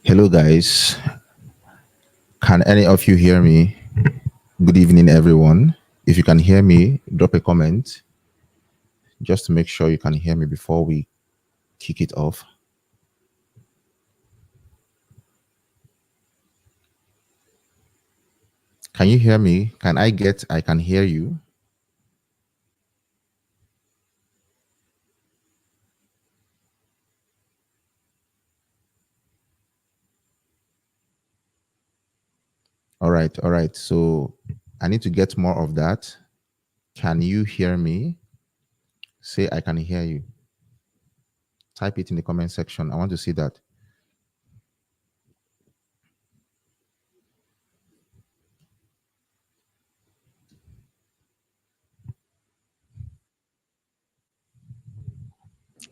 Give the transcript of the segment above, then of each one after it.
Hello, guys. Can any of you hear me? Good evening, everyone. If you can hear me, drop a comment just to make sure you can hear me before we kick it off. Can you hear me? Can I get I can hear you? All right, all right. So I need to get more of that. Can you hear me? Say I can hear you. Type it in the comment section. I want to see that.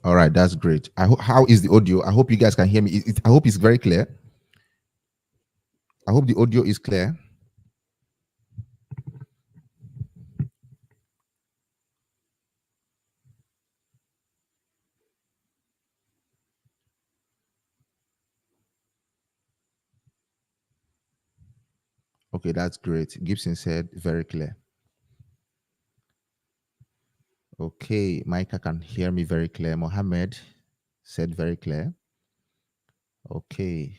All right, that's great. How is the audio? I hope you guys can hear me. I hope it's very clear. I hope the audio is clear. Okay, that's great. Gibson said very clear. Okay, Micah can hear me very clear. Mohammed said very clear. Okay,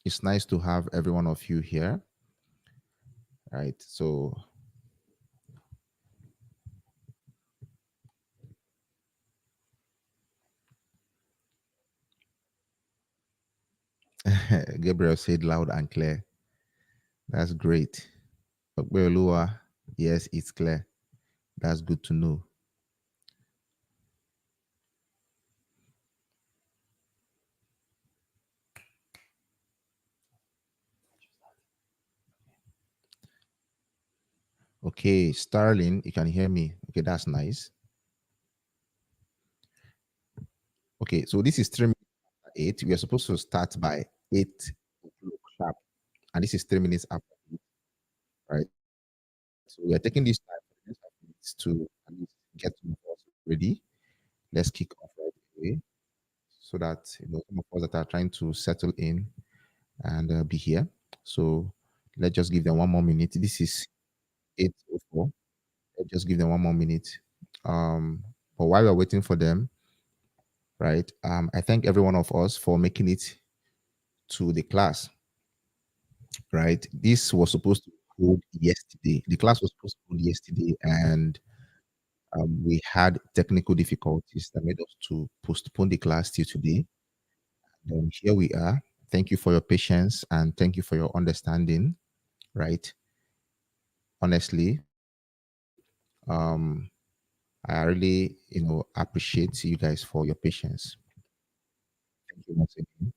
it's nice to have every one of you here. Right, so Gabriel said loud and clear. That's great. Okbeoluwa, yes, it's clear. That's good to know. Okay, Starling, you can hear me. Okay, that's nice. Okay, so this is 3 minutes after 8. We are supposed to start by 8 o'clock sharp, and this is 3 minutes after 8, right? So we are taking this time for the next 5 minutes to at least get some of us ready. Let's kick off right away so that some of us that are trying to settle in and be here. So let's just give them 1 more minute. This is 8:04. Let's just give them 1 more minute. But while we're waiting for them, right? I thank every one of us for making it to the class. Right? This was supposed to hold yesterday. The class was supposed to hold yesterday, and we had technical difficulties that made us to postpone the class till today. And here we are. Thank you for your patience and thank you for your understanding. Right? Honestly, um, I really, appreciate you guys for your patience. Thank you once again.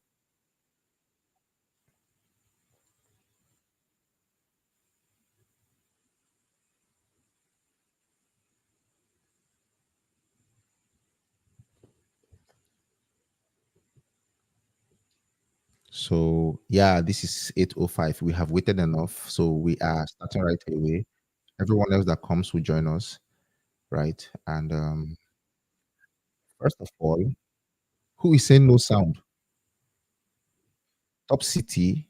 So yeah, this is 8:05. We have waited enough, so we are starting right away. Everyone else that comes will join us, right? And first of all, who is saying no sound? Top City.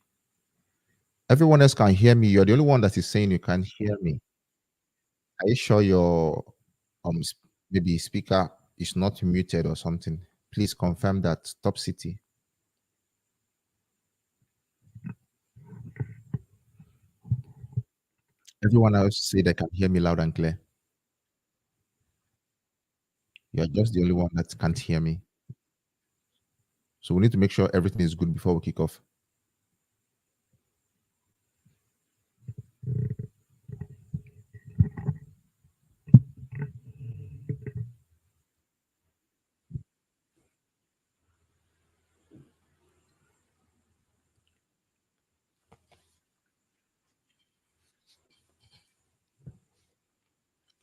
Everyone else can hear me. You're the only one that is saying you can't hear me. Are you sure your maybe speaker is not muted or something? Please confirm that. Top City. Everyone else say they can hear me loud and clear. You're just the only one that can't hear me. So we need to make sure everything is good before we kick off.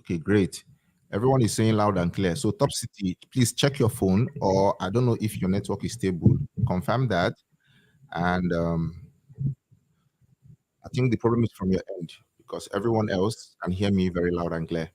Okay, great. Everyone is saying loud and clear. So Top City, please check your phone, or I don't know if your network is stable. Confirm that. And I think the problem is from your end because everyone else can hear me very loud and clear.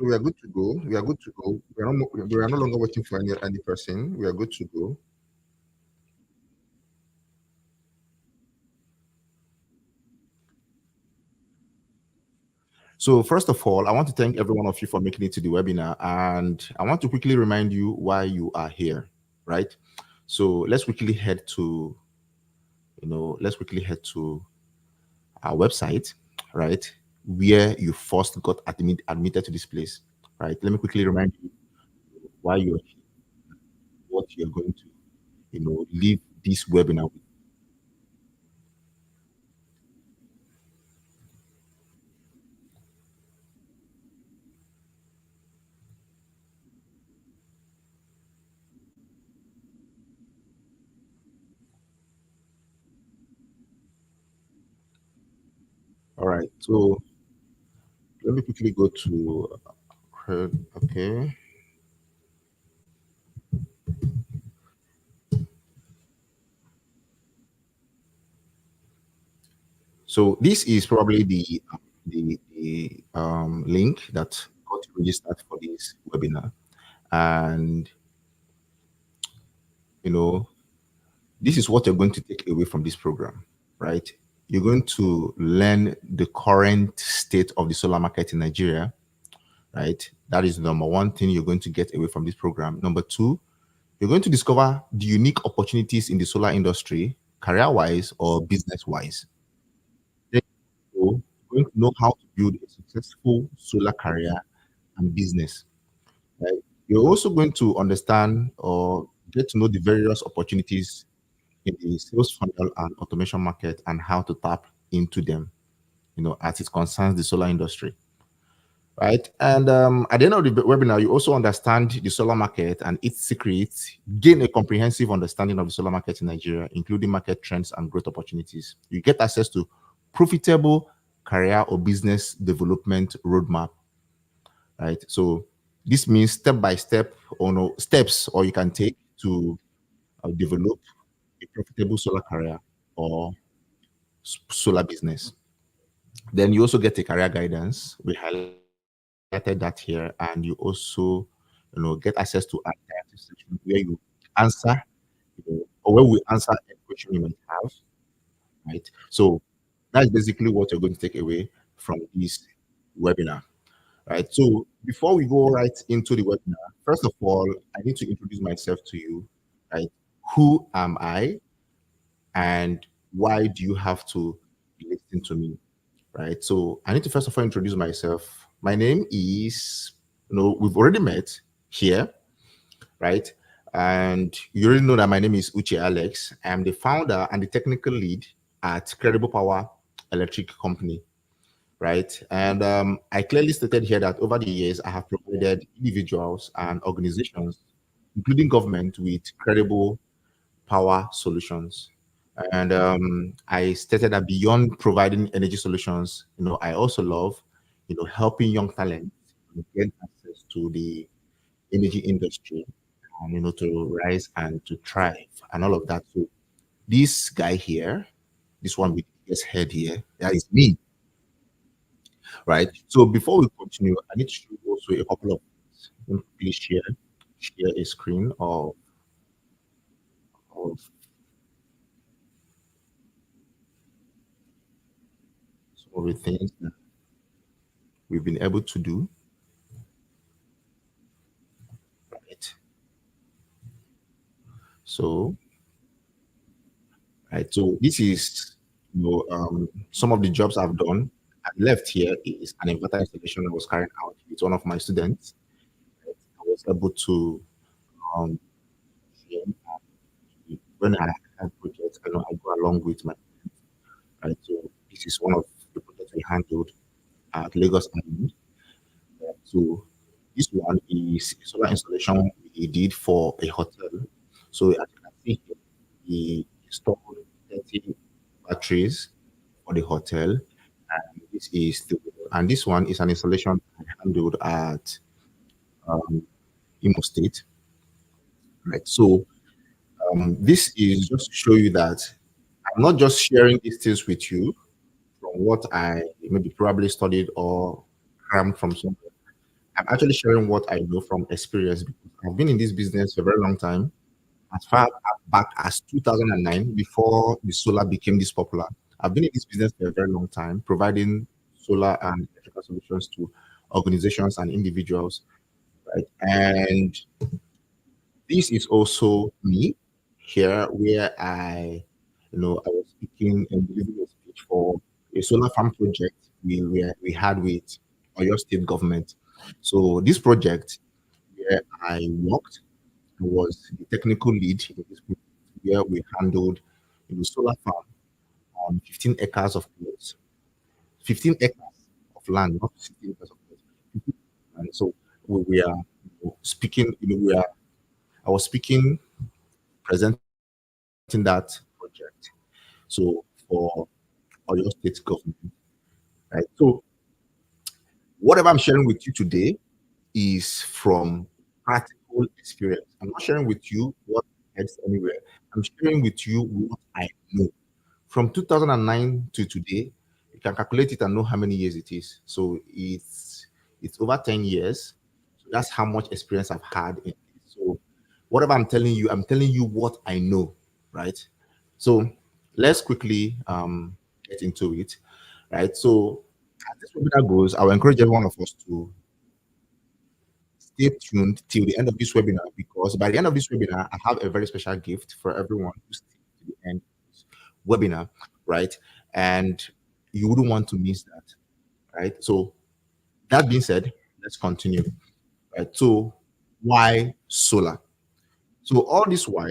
So we are good to go. We are good to go. We are no longer waiting for any person. We are good to go. So first of all, I want to thank every one of you for making it to the webinar, and I want to quickly remind you why you are here, right? So let's quickly head to, let's quickly head to our website, right? Where you first got admitted to this place, right? Let me quickly remind you why you're here, what you're going to, leave this webinar with. All right. So let me quickly go to, okay. So this is probably the link that got you registered for this webinar, and you know this is what you're going to take away from this program, right? You're going to learn the current state of the solar market in Nigeria, right? That is number one thing you're going to get away from this program. Number two, you're going to discover the unique opportunities in the solar industry, career-wise or business-wise. You're going to know how to build a successful solar career and business. Right? You're also going to understand or get to know the various opportunities in the sales funnel and automation market and how to tap into them, as it concerns the solar industry. Right. And at the end of the webinar, you also understand the solar market and its secrets, gain a comprehensive understanding of the solar market in Nigeria, including market trends and growth opportunities. You get access to profitable career or business development roadmap. Right. So this means step by step or no steps or you can take to develop a profitable solar career or solar business. Then you also get a career guidance. We highlighted that here, and you also, get access to an interactive section where you answer, or where we answer any question you might have. Right. So that's basically what you're going to take away from this webinar. Right. So before we go right into the webinar, first of all, I need to introduce myself to you. Right. Who am I, and why do you have to listen to me? Right. So I need to first of all introduce myself. My name is, we've already met here, right? And you already know that my name is Uche Alex. I am the founder and the technical lead at Credible Power Electric Company, right? And I clearly stated here that over the years, I have provided individuals and organizations, including government, with credible power solutions. And I stated that beyond providing energy solutions, I also love, helping young talent get access to the energy industry and, to rise and to thrive and all of that. So this guy here, this one with his head here, that is me, right? So before we continue, I need to show you also a couple of things. Let me please share a screen of some of the things that we've been able to do, right? So, right. So this is, some of the jobs I've done. At left here is an inverter installation I was carrying out with one of my students. Right? I was able to, um, share, when I have projects, I go along with my, right. So this is one of the projects we handled at Lagos Island. Right? So this one is a solar installation we did for a hotel. So as you can see here, we installed 30 batteries for the hotel. And this one is an installation I handled at Imo State. Right. So this is just to show you that I'm not just sharing these things with you from what I maybe probably studied or crammed from somewhere. I'm actually sharing what I know from experience because I've been in this business for a very long time, as far back as 2009, before the solar became this popular. I've been in this business for a very long time, providing solar and electrical solutions to organizations and individuals, right? And this is also me here, where I was speaking and delivering a speech for a solar farm project we had with Oyo State government. So this project where I worked was the technical lead in this project, where we handled solar farm on 15 acres of plots, 15 acres of land, not 16 acres of plots. 15. And so we are speaking, I was speaking, presenting that project. So for Oyo State government, right? So whatever I'm sharing with you today is from practical experience. I'm not sharing with you what heads anywhere. I'm sharing with you what I know. From 2009 to today, you can calculate it and know how many years it is. So it's over 10 years. So that's how much experience I've had in it. So whatever I'm telling you what I know, right? So let's quickly get into it, right? So as this webinar goes, I will encourage every one of us to stay tuned till the end of this webinar, because by the end of this webinar, I have a very special gift for everyone who stays to the end of this webinar, right? And you wouldn't want to miss that, right? So that being said, let's continue, right? So why solar? So all this while,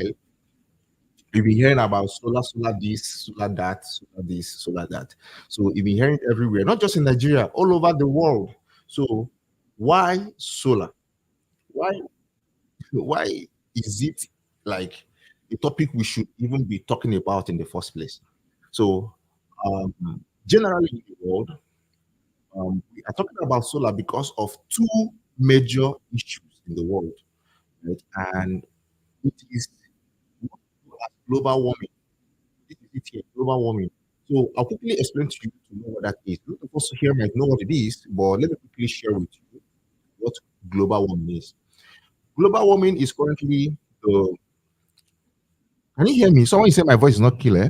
you've been hearing about solar, solar this, solar that, solar this, solar that. So you've been hearing it everywhere, not just in Nigeria, all over the world. So why solar? Why why is it like a topic we should even be talking about in the first place? So, generally in the world, we are talking about solar because of two major issues in the world, right? And it is what we call as global warming. This is it here, global warming. So, I'll quickly explain to you to know what that is. A lot of us here might know what it is, but let me quickly share with you what global warming is. Global warming is currently the Can you hear me? Someone said my voice is not clear.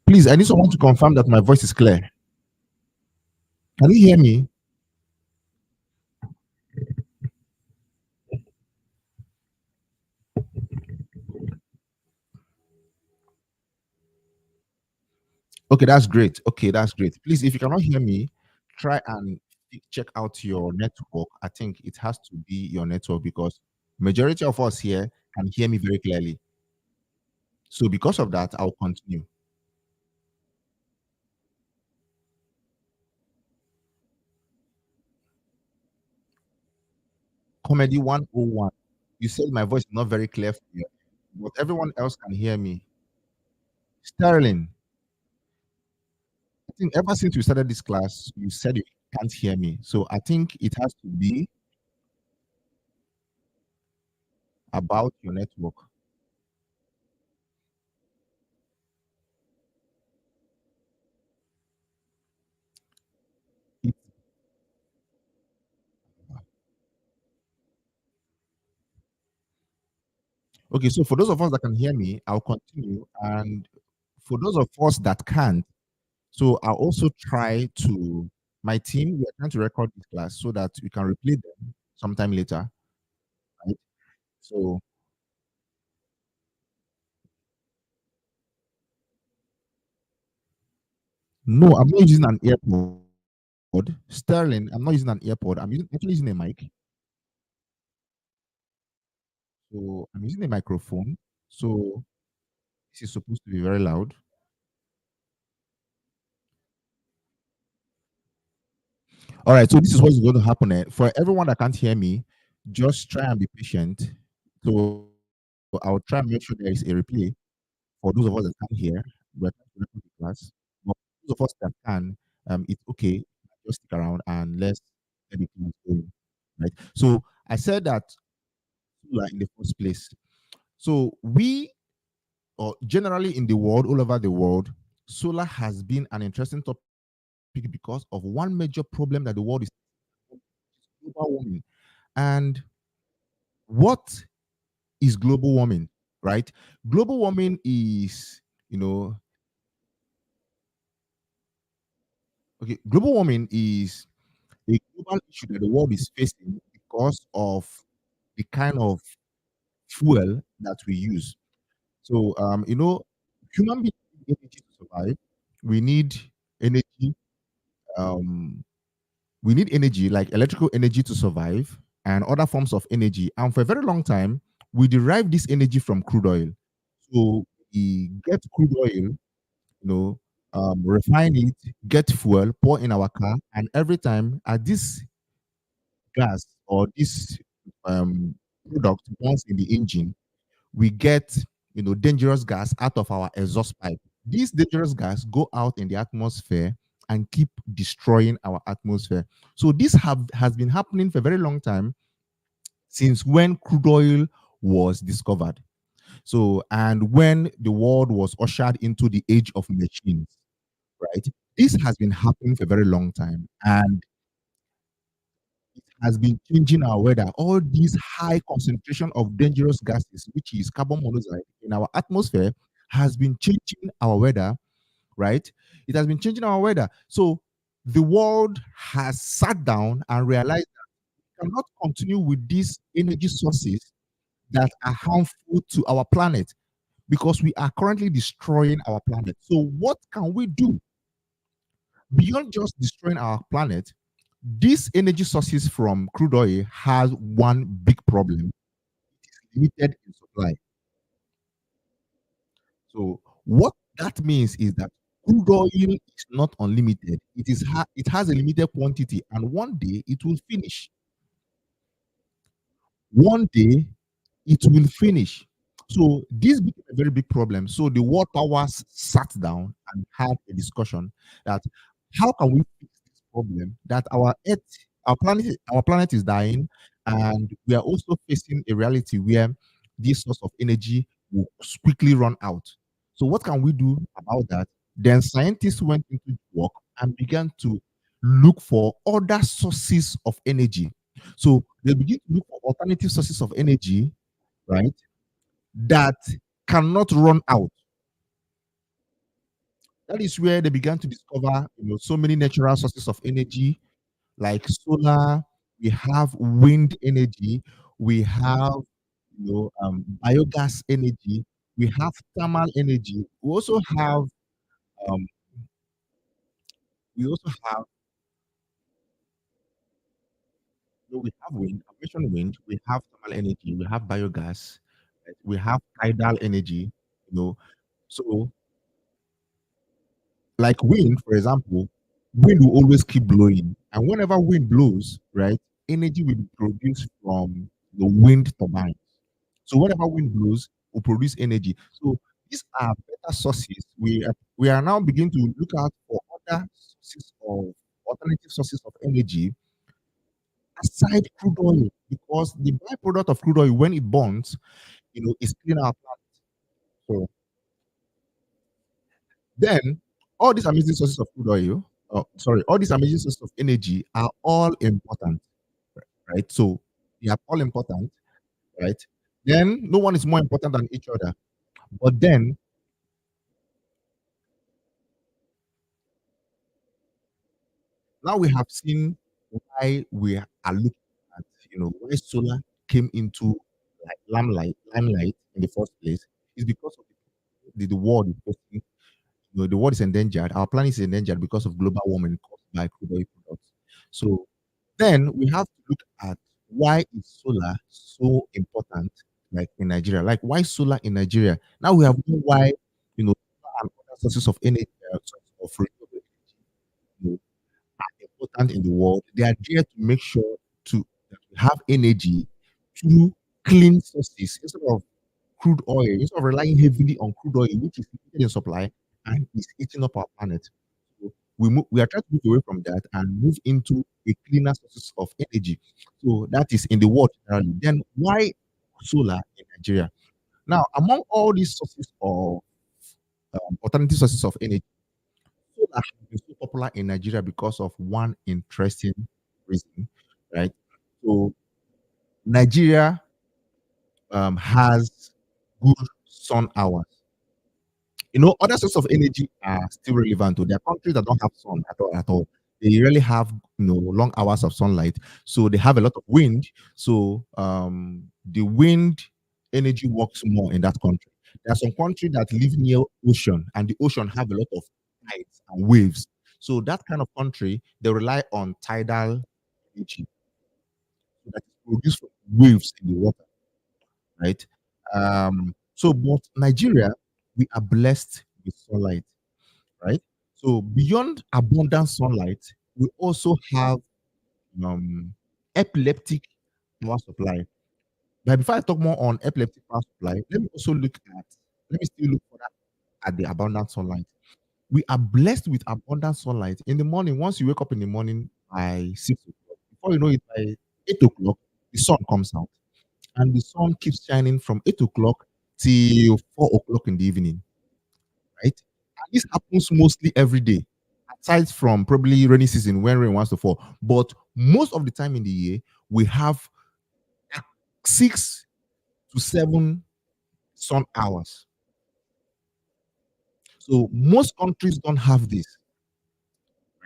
Please, I need someone to confirm that my voice is clear. Can you hear me? Okay, that's great. Okay, that's great. Please, if you cannot hear me, try and check out your network. I think it has to be your network because majority of us here can hear me very clearly. So because of that, I'll continue. Comedy 101. You said my voice is not very clear for you, but everyone else can hear me. Sterling, I think ever since we started this class, you said you can't hear me. So I think it has to be about your network. It- Okay, so for those of us that can hear me, I'll continue. And for those of us that can't, so I'll also try to, my team, we are trying to record this class so that we can replay them sometime later, right? So, no, I'm not using an AirPod. Sterling, I'm not using an AirPod. Actually using a mic. So I'm using a microphone. So this is supposed to be very loud. All right, so this is what's going to happen. For everyone that can't hear me, just try and be patient. So I'll try and make sure there is a replay for those of us that can't hear. We're trying to record the class. But for those of us that can, it's okay. Just stick around and let's get the class going. Right. So I said that like in the first place. So we or generally in the world, all over the world, solar has been an interesting topic because of one major problem that the world is global warming. And what is global warming, right? Global warming is, you know, okay, global warming is a global issue that the world is facing because of the kind of fuel that we use. So, human beings need energy to survive. We need energy. Um, we need energy like electrical energy to survive and other forms of energy. And for a very long time, we derive this energy from crude oil. So we get crude oil, refine it, get fuel, pour in our car, and every time this gas or this um, product burns in the engine, we get dangerous gas out of our exhaust pipe. These dangerous gas go out in the atmosphere and keep destroying our atmosphere. So this has been happening for a very long time since when crude oil was discovered. So, and when the world was ushered into the age of machines, right? This has been happening for a very long time, and has been changing our weather. All these high concentration of dangerous gases, which is carbon monoxide in our atmosphere, has been changing our weather, right? It has been changing our weather. So the world has sat down and realized that we cannot continue with these energy sources that are harmful to our planet because we are currently destroying our planet. So what can we do beyond just destroying our planet? These energy sources from crude oil has one big problem: limited in supply. So what that means is that crude oil is not unlimited. It has a limited quantity, and one day it will finish. One day it will finish. So this became a very big problem. So the world powers sat down and had a discussion that how can we fix this problem that our planet is dying, and we are also facing a reality where this source of energy will quickly run out. So what can we do about that? Then scientists went into work and began to look for other sources of energy. So they begin to look for alternative sources of energy, right? That cannot run out. That is where they began to discover, so many natural sources of energy like solar. We have wind energy. We have, biogas energy. We have thermal energy. Um, we also have, we have wind. I mentioned wind. We have thermal energy. We have biogas. Right? We have tidal energy. You know, so like wind, for example, wind will always keep blowing. And whenever wind blows, right, energy will be produced from the wind turbines. So whenever wind blows, will produce energy. So these are better sources. We are now beginning to look out for other sources of alternative sources of energy aside crude oil, because the byproduct of crude oil when it burns, is clean our planet. So then, all these amazing sources of crude oil, all these amazing sources of energy are all important, right? So they are all important, right? Then no one is more important than each other. But then now we have seen why we are looking at, why solar came into like limelight in the first place is because of the world is facing. The world is endangered. Our planet is endangered because of global warming caused by crude oil products. So then we have to look at why is solar so important, like in Nigeria? Like why solar in Nigeria? Now we have known why, solar and other sources of energy, sources of renewable energy, are important in the world. They are there to make sure to that we have energy through clean sources instead of crude oil, instead of relying heavily on crude oil, which is limited in supply and is eating up our planet. So we are trying to move away from that and move into a cleaner sources of energy. So that is in the world generally. Then why solar in Nigeria? Now, among all these sources of alternative sources of energy, solar has been so popular in Nigeria because of one interesting reason, right? So Nigeria has good sun hours. Other sources of energy are still relevant to. There are countries that don't have sun at all. At all. They really have long hours of sunlight, so they have a lot of wind. So the wind energy works more in that country. There are some countries that live near ocean, and the ocean have a lot of tides and waves. So that kind of country, they rely on tidal energy that is produced from waves in the water, right? But Nigeria, we are blessed with sunlight, right? So beyond abundant sunlight, we also have um, epileptic power supply. But before I talk more on epileptic power supply, let me still look further at the abundant sunlight. We are blessed with abundant sunlight. In the morning, once you wake up in the morning by 6 o'clock, before you know it, by 8 o'clock, the sun comes out. And the sun keeps shining from 8 o'clock till 4 o'clock in the evening, right? And this happens mostly every day, aside from probably rainy season when rain wants to fall. But most of the time in the year, we have 6 to 7 sun hours. So most countries don't have this,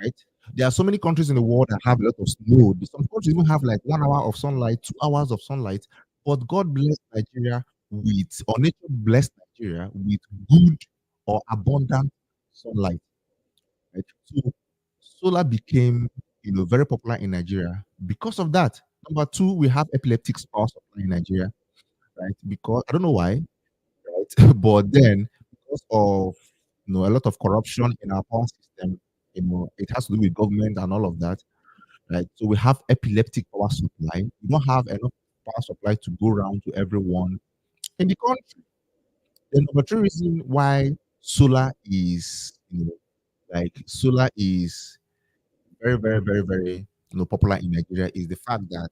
right? There are so many countries in the world that have a lot of snow. Some countries even have like 1 hour of sunlight, 2 hours of sunlight. But God bless Nigeria or nature blessed Nigeria with good or abundant sunlight. Right? So solar became very popular in Nigeria because of that. Number two, we have epileptic power supply in Nigeria, right? Because I don't know why, right? But then because of a lot of corruption in our power system, it has to do with government and all of that, right? So we have epileptic power supply. We don't have enough power supply to go around to everyone in the country. The number three reason why solar is solar is very, very, very, very popular in Nigeria is the fact that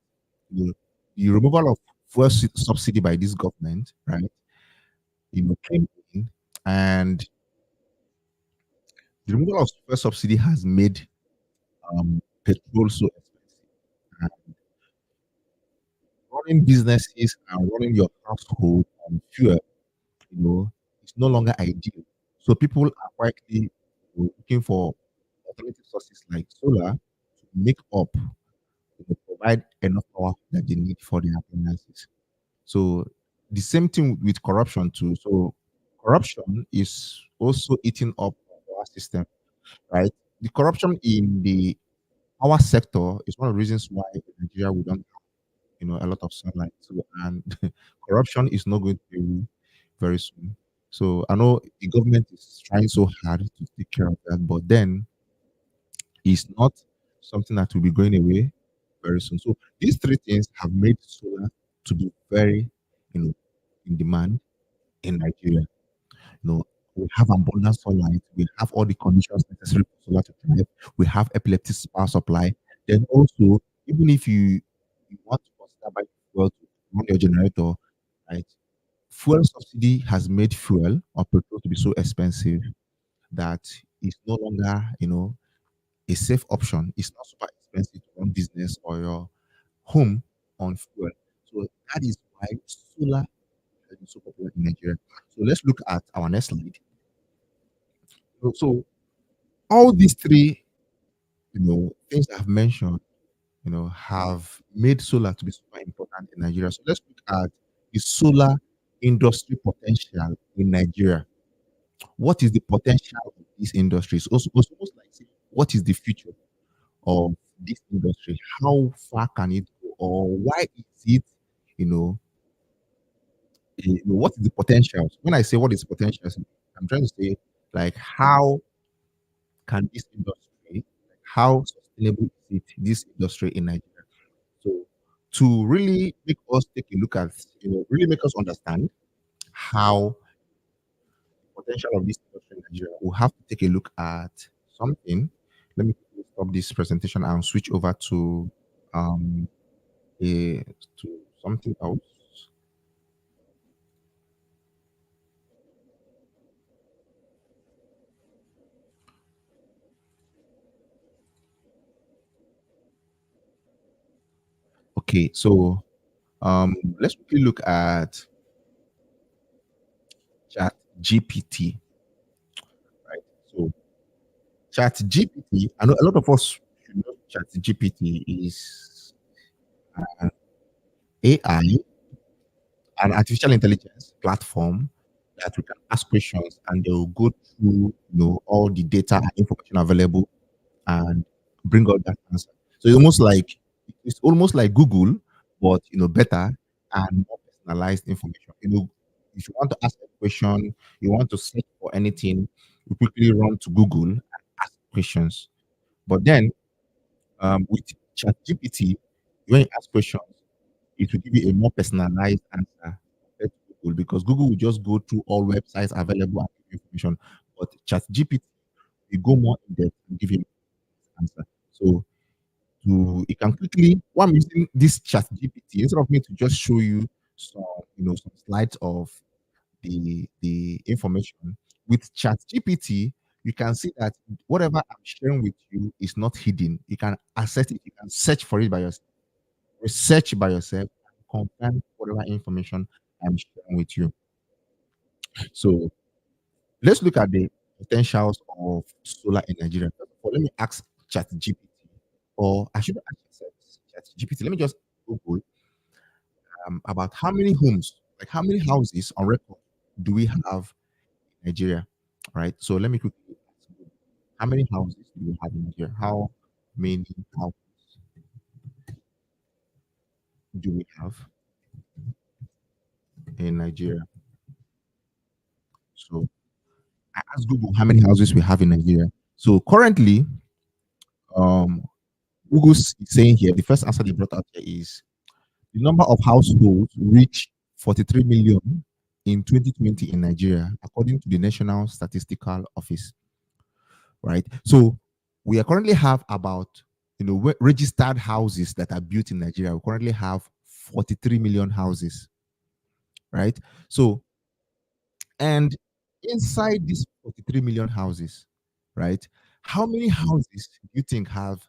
the removal of fuel subsidy by this government, right? Came in, and the removal of fuel subsidy has made petrol so expensive. And running businesses and running your household on fuel, it's no longer ideal. So people are quietly looking for alternative sources like solar to make up, provide enough power that they need for their appliances. So the same thing with corruption too. So corruption is also eating up our system, right? The corruption in the power sector is one of the reasons why in Nigeria we don't have, a lot of sunlight. So, and corruption is not going to be away very soon. So I know the government is trying so hard to take care of that, but then it's not something that will be going away very soon. So these three things have made solar to be very, in demand in Nigeria. We have abundant sunlight. We have all the conditions necessary for solar to thrive. We have epileptic power supply. Then also, even if you want to consider buying fuel to run your generator, right? Fuel subsidy has made fuel or petrol to be so expensive that it's no longer, a safe option. It's not super expensive to run business or your home on fuel. So that is why solar has been so popular in Nigeria. So let's look at our next slide. So all these three, things I've mentioned, have made solar to be super important in Nigeria. So let's look at the solar industry potential in Nigeria. What is the potential of this industry? It's almost like saying, what is the future of this industry? How far can it go? Or why is it, you know, what is the potential? When I say what is potential, I'm trying to say like how can this industry, how sustainable is it, this industry in Nigeria? So to really make us take a look at, really make us understand how the potential of this industry in Nigeria, we'll have to take a look at something. Let me quickly stop this presentation and switch over to um a to something else. Okay, so let's quickly look at Chat GPT, right? So Chat GPT, I know a lot of us should know Chat GPT is AI, an artificial intelligence platform that we can ask questions and they will go through, all the data and information available and bring out that answer. So it's almost like Google, but better and more personalized information. If you want to ask a question, you want to search for anything, you quickly run to Google and ask questions. But then with ChatGPT, when you ask questions, it will give you a more personalized answer compared to Google because Google will just go through all websites available and give you information. But ChatGPT will go more in depth and give you an answer. So you can quickly while I'm using this chat GPT, instead of me to just show you some, some slides of the information with chat GPT, you can see that whatever I'm sharing with you is not hidden. You can access it, you can search for it by yourself, research by yourself, and confirm whatever information I'm sharing with you. So let's look at the potentials of solar in Nigeria. First of all, let me ask chat GPT, or I should ask chat GPT. Let me just Google about how many homes, like how many houses on record do we have in Nigeria, right? So let me quickly ask you, how many houses do we have in Nigeria? How many houses do we have in Nigeria? So I asked Google how many houses we have in Nigeria. So currently, um, Google is saying here the first answer they brought out here is the number of households reached 43 million in 2020 in Nigeria, according to the National Statistical Office. Right? So we are currently have about registered houses that are built in Nigeria. We currently have 43 million houses, right? So and inside these 43 million houses, right? How many houses do you think have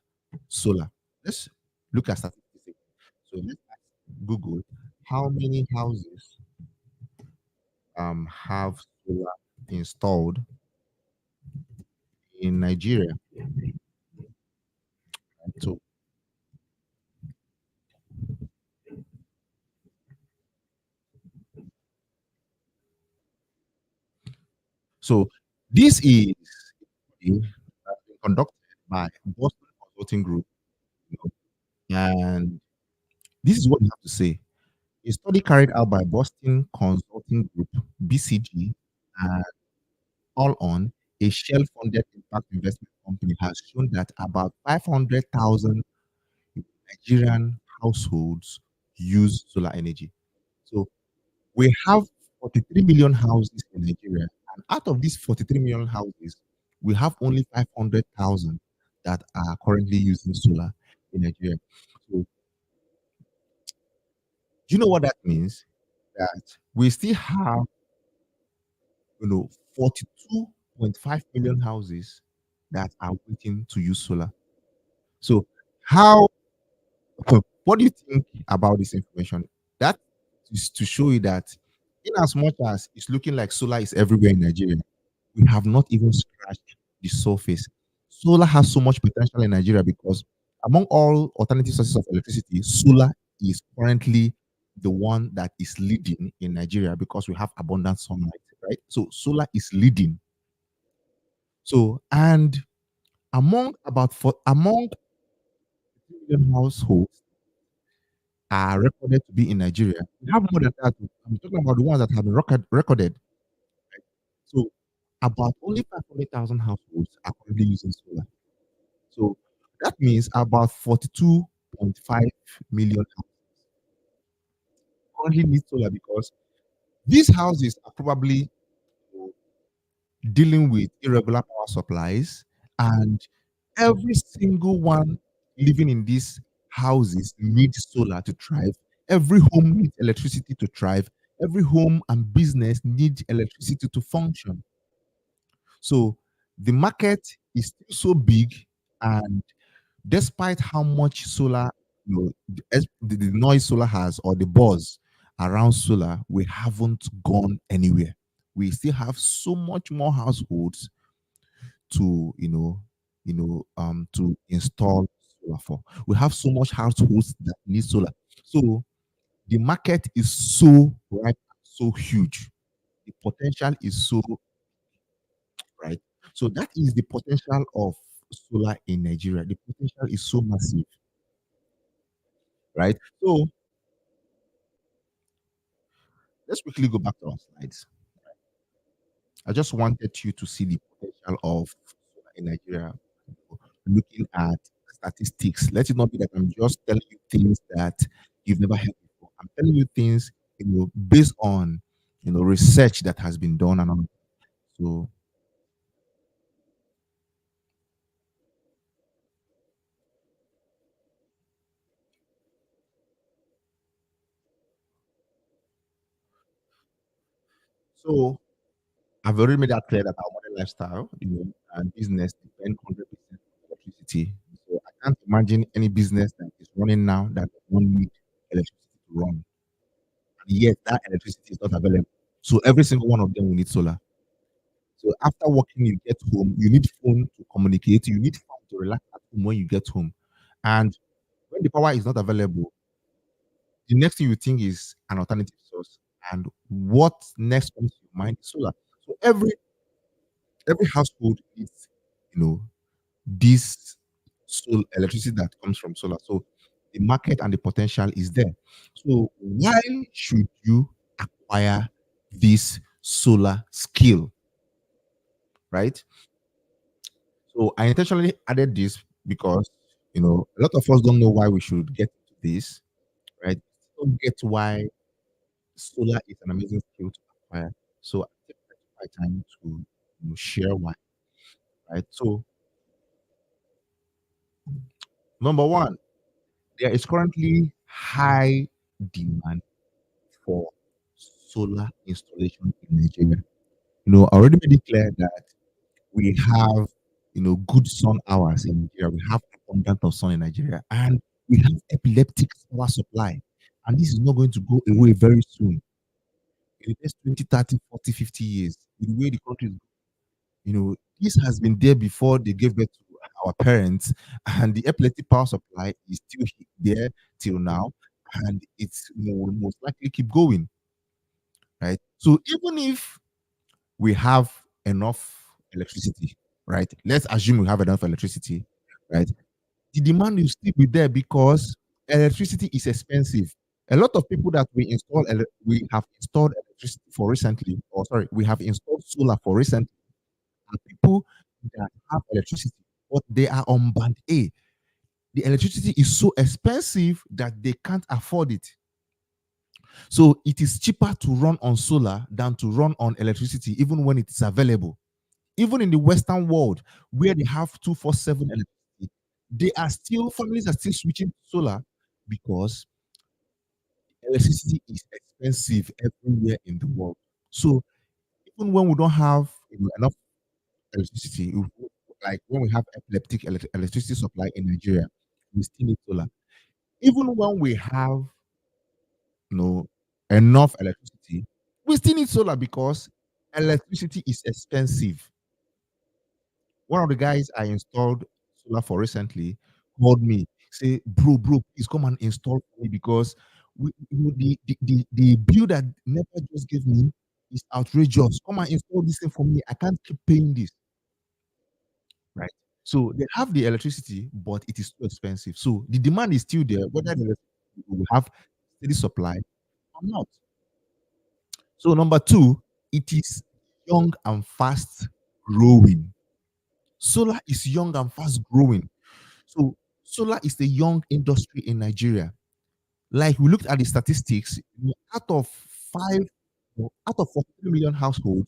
solar? Let's look at statistics. So let's ask Google how many houses have solar installed in Nigeria. So so this is conducted by Boston Consulting Group, you and this is what you have to say. A study carried out by Boston Consulting Group (BCG) and All On, a Shell-funded impact investment company, has shown that about 500,000 Nigerian households use solar energy. So we have 43 million houses in Nigeria, and out of these 43 million houses, we have only 500,000 that are currently using solar in Nigeria. So, do you know what that means? That we still have, 42.5 million houses that are waiting to use solar. So, how what do you think about this information? That is to show you that, in as much as it's looking like solar is everywhere in Nigeria, we have not even scratched the surface. Solar has so much potential in Nigeria because among all alternative sources of electricity, solar is currently the one that is leading in Nigeria because we have abundant sunlight, right? So solar is leading. So and among million households are recorded to be in Nigeria. We have more than that. I'm talking about the ones that have been recorded. So about only 500,000 households are currently using solar. So that means about 42.5 million currently need solar because these houses are probably dealing with irregular power supplies, and every single one living in these houses needs solar to thrive. Every home needs electricity to thrive. Every home and business needs electricity to function. So the market is still so big, and despite how much solar the noise solar has or the buzz around solar, we haven't gone anywhere. We still have so much more households to to install solar for. We have so much households that need solar. So the market is so ripe, so huge. The potential is so right. So that is the potential of solar in Nigeria. The potential is so massive, right? So let's quickly go back to our slides. I just wanted you to see the potential of solar in Nigeria, looking at statistics. Let it not be that I'm just telling you things that you've never heard before. I'm telling you things, based on research that has been done and all. So so I've already made that clear that our modern lifestyle, and business depend 100% on electricity. So I can't imagine any business that is running now that does not need electricity to run. And yet that electricity is not available. So every single one of them will need solar. So after working, you get home, you need phone to communicate, you need phone to relax at home when you get home. And when the power is not available, the next thing you think is an alternative source. And what next comes to your mind is solar. So every household needs, you know, this solar electricity that comes from solar. So the market and the potential is there. So why should you acquire this solar skill, right? So I intentionally added this because a lot of us don't know why we should get into this, right? Don't get why solar is an amazing skill to acquire. So I take my time to share why, right? So number one, there is currently high demand for solar installation in Nigeria. I already made it clear that we have, good sun hours in Nigeria. We have abundant of sun in Nigeria, and we have epileptic power supply. And this is not going to go away very soon. In the next 20, 30, 40, 50 years, with the way the country is, this has been there before they gave birth to our parents, and the epileptic power supply is still there till now, and it's will most likely keep going, right? So even if we have enough electricity, right? Let's assume we have enough electricity, right? The demand will still be there because electricity is expensive. A lot of people that we have installed electricity for recently, or sorry, we have installed solar for recently, are people that have electricity, but they are on band A. The electricity is so expensive that they can't afford it. So it is cheaper to run on solar than to run on electricity, even when it is available. Even in the Western world, where they have 247 electricity, families are still switching to solar because electricity is expensive everywhere in the world. So even when we don't have enough electricity, like when we have epileptic electricity supply in Nigeria, we still need solar. Even when we have you know enough electricity, we still need solar because electricity is expensive. One of the guys I installed solar for recently called me, say, bro, please come and install for me because the bill that NEPA just gave me is outrageous. Come and install this thing for me. I can't keep paying this, right? So they have the electricity, but it is too expensive. So the demand is still there, whether the electricity will have steady supply or not. So number two, it is young and fast growing. Solar is young and fast growing. So solar is the young industry in Nigeria. Like we looked at the statistics, out of five, out of 43 million households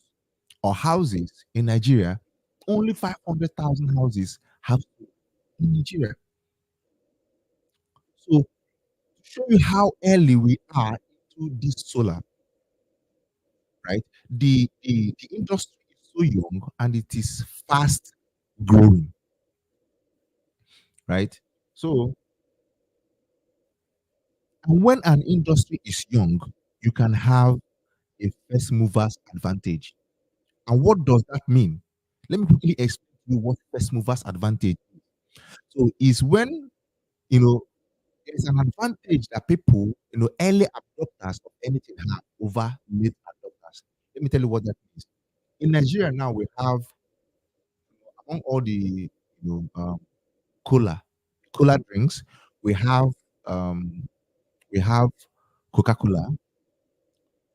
or houses in Nigeria, only 500,000 houses have solar in Nigeria. So to show you how early we are into this solar, right? The industry is so young and it is fast growing, right? So And when an industry is young, you can have a first movers advantage. And what does that mean? Let me quickly explain to you what first movers advantage. So is when you know there is an advantage that people, early adopters of anything have over late adopters. Let me tell you what that means. In Nigeria now, we have among all the cola, cola drinks, we have um, we have Coca-Cola,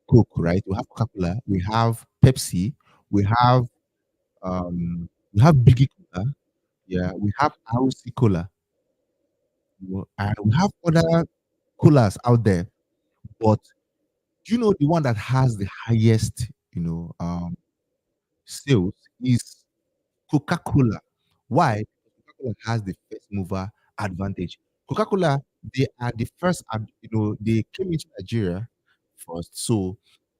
Coke, right? We have Coca-Cola, we have Pepsi, we have Biggie Cola, yeah, we have RC Cola, and we have other colas out there. But do you know the one that has the highest, sales is Coca-Cola. Why? Coca-Cola has the first mover advantage. Coca-Cola, they are the first, they came into Nigeria first. So,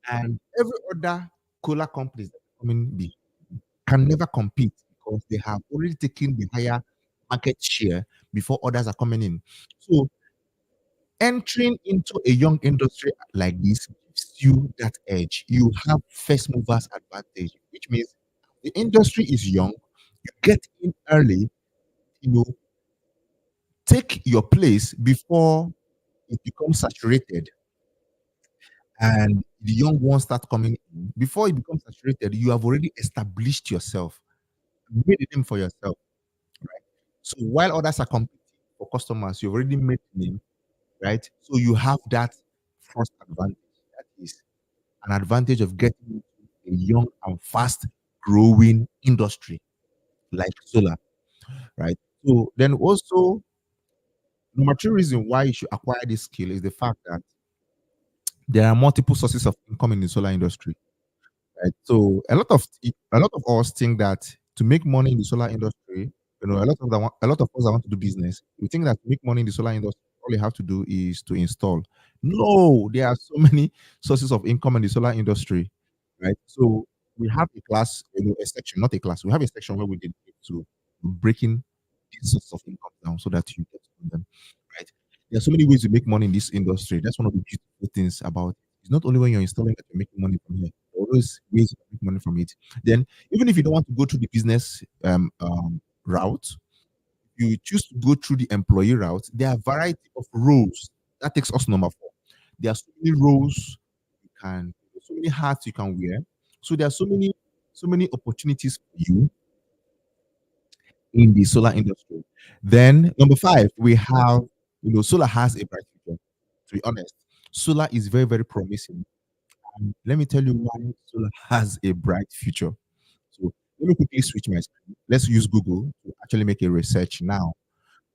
and every other cola companies that are coming can never compete because they have already taken the higher market share before others are coming in. So, entering into a young industry like this gives you that edge. You have first movers advantage, which means the industry is young, you get in early, you know, take your place before it becomes saturated and the young ones start coming in. Before it becomes saturated, you have already established yourself, made a name for yourself, right? So while others are competing for customers, you've already made a name, right? So you have that first advantage. That is an advantage of getting into a young and fast growing industry like solar, right? So then also number two reason why you should acquire this skill is the fact that there are multiple sources of income in the solar industry, right? So a lot of us think that to make money in the solar industry, a lot of us that want to do business, we think that to make money in the solar industry, all you have to do is to install. No, there are so many sources of income in the solar industry, right? So we have a class, a section, not a class. We have a section where we dedicate to breaking these sources of income down so that you get to know them, right? There are so many ways to make money in this industry. That's one of the beautiful things about it. It's not only when you're installing that you're making money from here. There are always ways to make money from it. Then, even if you don't want to go through the business route, you choose to go through the employee route. There are variety of roles. That takes us number four. There are so many roles you can, so many hats you can wear. So there are so many opportunities for you in the solar industry. Then number five, we have, solar has a bright future. To be honest, solar is very, very promising. And let me tell you why solar has a bright future. So let me quickly switch my screen. Let's use Google to actually make a research now,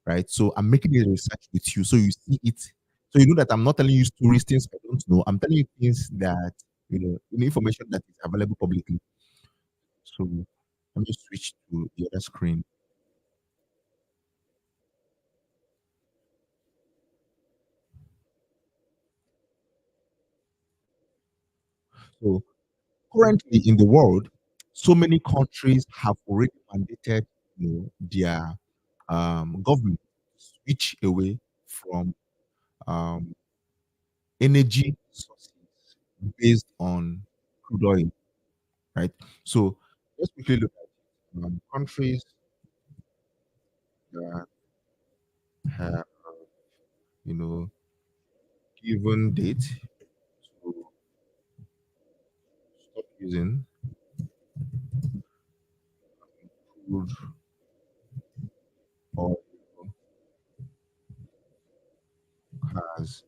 right? So I'm making a research with you so you see it. So you know that I'm not telling you stories, things I don't know. I'm telling you things that, information that is available publicly. So let me switch to the other screen. So currently in the world, so many countries have already mandated, their government to switch away from um, energy sources based on crude oil, right? So let's quickly look at countries that have, you know, given date to stop using crude oil cars.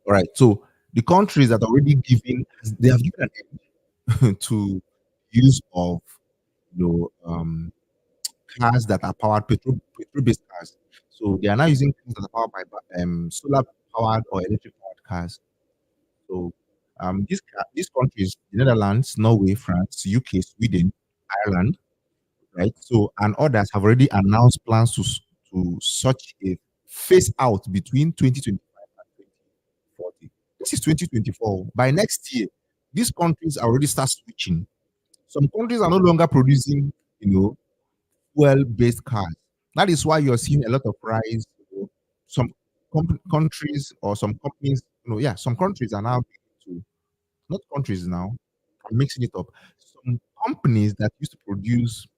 All right. So the countries that are already giving, they have given an end to use of, you know, um, cars that are powered petrol-based cars. So they are now using cars that are powered by solar powered or electric powered cars. So these countries, the Netherlands, Norway, France, UK, Sweden, Ireland, right? So and others have already announced plans to such a phase out between 2025 and 2040. This is 2024. By next year, these countries already start switching. Some countries are no longer producing, fuel-based cars. That is why you're seeing a lot of rise. Some countries or some companies, yeah, some countries are now beginning to, not countries now, I'm mixing it up. Some companies that used to produce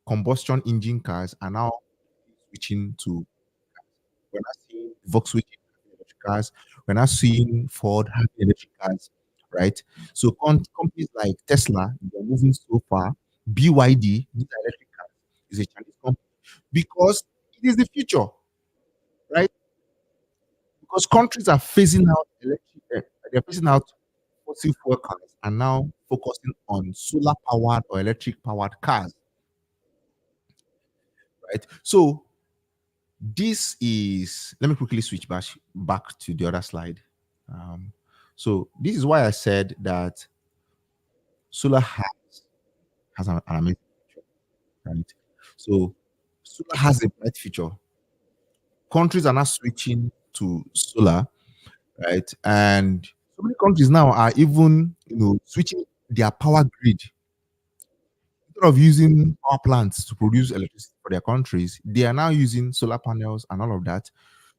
combustion engine cars are now switching to, we're not seeing Volkswagen having electric cars, we're not seeing Ford having electric cars, right? So companies like Tesla, they're moving so far. BYD, these are electric cars, is a Chinese company because it is the future, right? Because countries are phasing out they're phasing out fossil fuel cars and now focusing on solar powered or electric powered cars, right? So this is, let me quickly switch back to the other slide. Um, so this is why I said that solar has an amazing future, right? So solar has a bright future. Countries are now switching to solar, right? And so many countries now are even, switching their power grid. Instead of using power plants to produce electricity for their countries, they are now using solar panels and all of that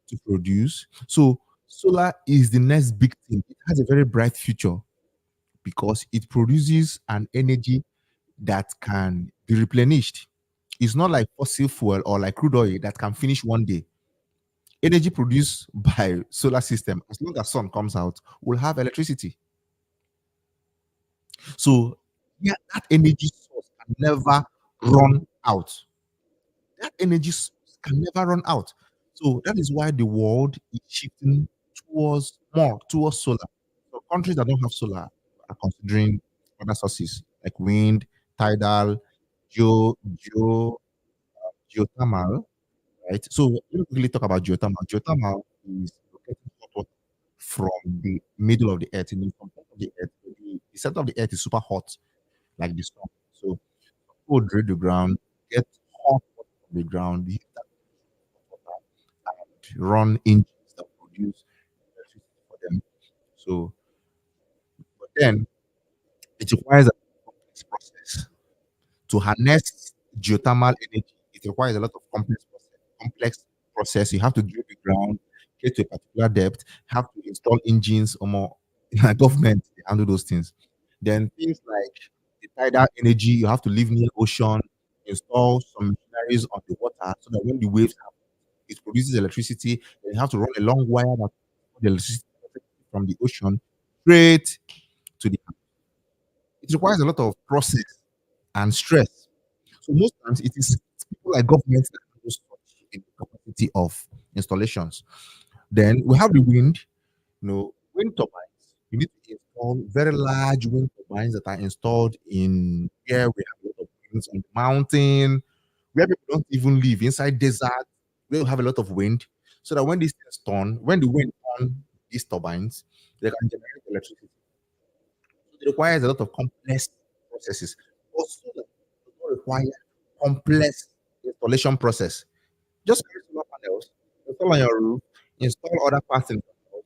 to produce. So solar is the next big thing. It has a very bright future because it produces an energy that can be replenished. It's not like fossil fuel or like crude oil that can finish one day. Energy produced by solar system, as long as sun comes out, will have electricity. So yeah, that energy source can never run out. That energy source can never run out. So that is why the world is shifting towards solar. So countries that don't have solar are considering other sources like wind, tidal, geothermal, right? So let me quickly talk about geothermal. Geothermal is locating hot water from the middle of the earth, from top of the earth. The center of the earth is super hot, like the sun. So people drill the ground, get hot water from the ground, use that hot water and run engines that produce electricity for them. So, but then it requires a complex process to harness geothermal energy. It requires a lot of complex process. You have to drill the ground, get to a particular depth, have to install engines or more. Government they handle those things. Then things like the tidal energy, you have to live near ocean, install some machineries on the water so that when the waves happen, it produces electricity. Then you have to run a long wire that the electricity from the ocean straight to the. It requires a lot of process and stress. So most times it is people like governments that handle such a capacity of installations. Then we have the wind, wind turbines. You need to install very large wind turbines that are installed in where we have a lot of winds on the mountain, where people don't even live inside desert, where you have a lot of wind. So that when these things turn, when the wind turn these turbines, they can generate electricity. It requires a lot of complex processes. Also, does not require complex installation process. Just create solar panels, install on your roof, install other parts in the house.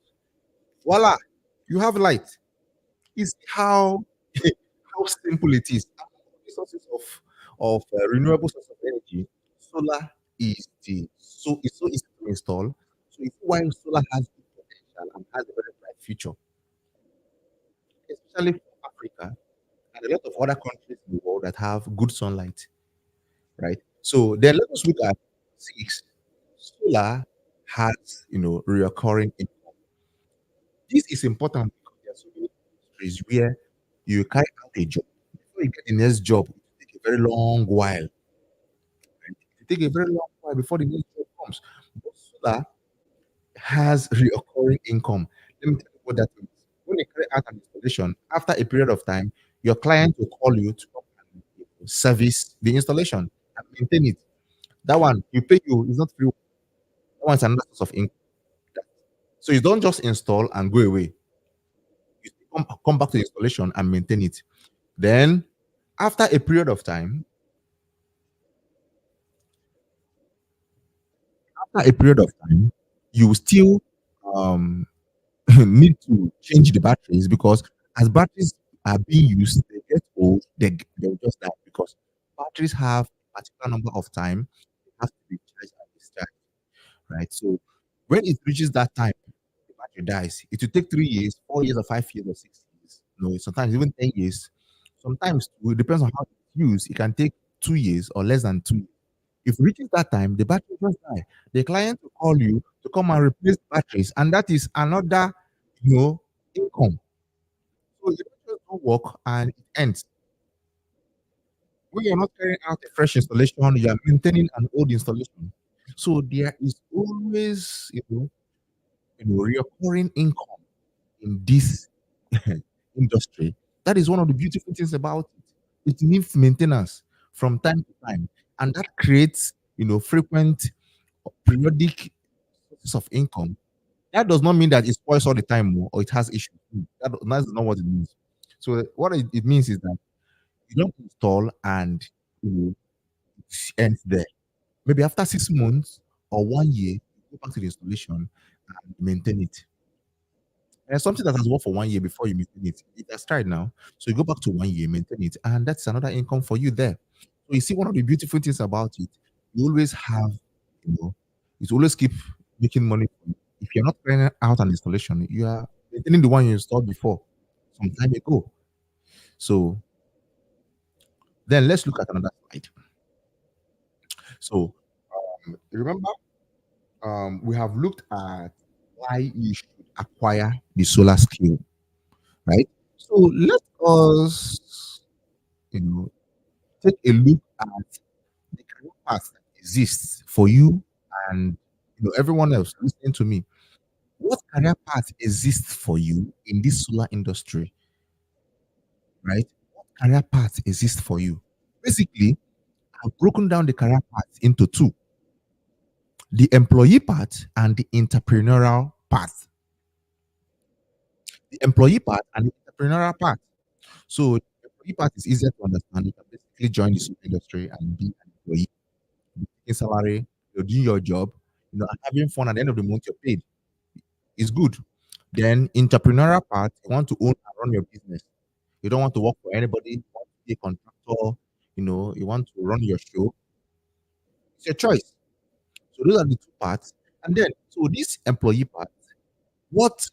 Voila, you have light. It's how simple it is. The sources of renewable source of energy, solar is the so it's so easy to install. So it's why solar has good potential and has a very bright future, especially for Africa and a lot of other countries in the world that have good sunlight, right? So then let us look at six. Solar has, recurring income. This is important because there are so many industries where you carry out a job. Before you get the next job, it will take a very long while. Right? It will take a very long while before the next job comes. But solar has recurring income. Let me tell you what that means. When you carry out an installation, after a period of time, your client will call you to come and service the installation and maintain it. That one, you pay you, it's not free. That one's another source of income. So you don't just install and go away. You come back to the installation and maintain it. Then, after a period of time, you still um, need to change the batteries because as batteries are being used, they get old, they'll just die because batteries have a particular number of time. have to be charged and discharged, right? So when it reaches that time, the battery dies. It will take 3 years, 4 years, or 5 years, or 6 years. No, sometimes even 10 years. Sometimes it depends on how it's used. It can take 2 years or less than 2 years. If it reaches that time, the battery just die. The client will call you to come and replace batteries, and that is another, income. So the batteries don't work and it ends. When you're not carrying out a fresh installation, you are maintaining an old installation. So there is always, recurring income in this industry. That is one of the beautiful things about it. It needs maintenance from time to time, and that creates, frequent, periodic sources of income. That does not mean that it spoils all the time, or it has issues. That's not what it means. So what it means is that you don't install and, it ends there. Maybe after 6 months or 1 year, you go back to the installation and maintain it. And something that has worked for 1 year before you maintain it, it has tried now. So you go back to 1 year, maintain it, and that's another income for you there. So you see, one of the beautiful things about it, you always have, you know, it always keep making money. If you're not carrying out an installation, you are maintaining the one you installed before some time ago. So then let's look at another slide. So remember, we have looked at why you should acquire the solar skill, right? So let us, you know, take a look at the career path that exists for you and, everyone else listening to me. What career path exists for you in this solar industry, right? What career path exists for you? Basically, I've broken down the career path into two: the employee part and the entrepreneurial path. The employee part and the entrepreneurial part. So the employee part is easier to understand. You can basically join the solar industry and be an employee, taking salary, you're doing your job, and having fun. At the end of the month, you're paid. It's good. Then entrepreneurial part, you want to own and run your business. You don't want to work for anybody. You want to be a contractor. You want to run your show. It's your choice. So those are the two parts. And then, so this employee part, what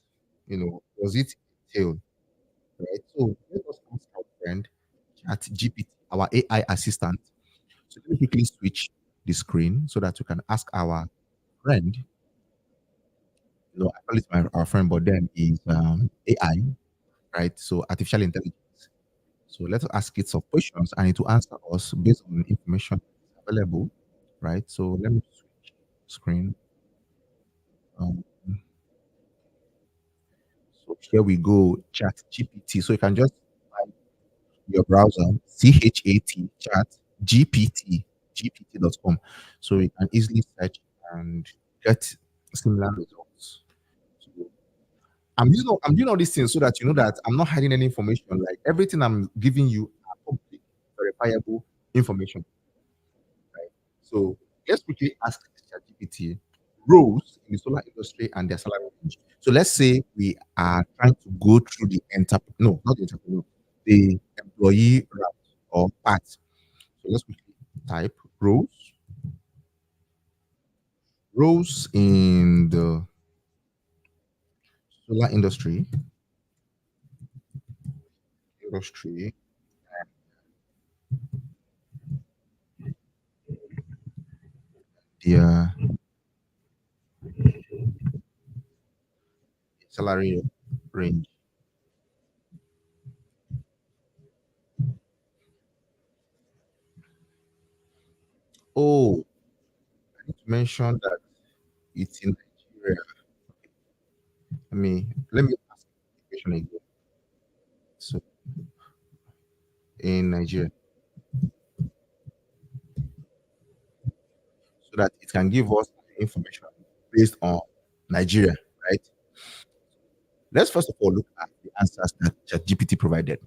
does it entail? Right. So let us ask our friend ChatGPT, our AI assistant. So let me quickly switch the screen so that we can ask our friend. I call it our friend, but then is AI, right? So artificial intelligence. So let's ask it some questions and it will answer us based on the information available, right? So let me switch screen. Um, so here we go, Chat GPT. So you can just type your browser, chat gpt.com. So you can easily search and get similar results. So I'm doing all these things so that you know that I'm not hiding any information. Like everything I'm giving you are public, verifiable information. Right? So let's quickly ask ChatGPT roles in the solar industry and their salary range. So let's say we are trying to go through the no, not the entrepreneur, the employee route or path. So let's quickly type roles in the solar industry, their salary range. Oh, I need to mention that it's in Nigeria. Let me ask the question again. So in Nigeria, so that it can give us information based on Nigeria, right? Let's first of all look at the answers that ChatGPT provided.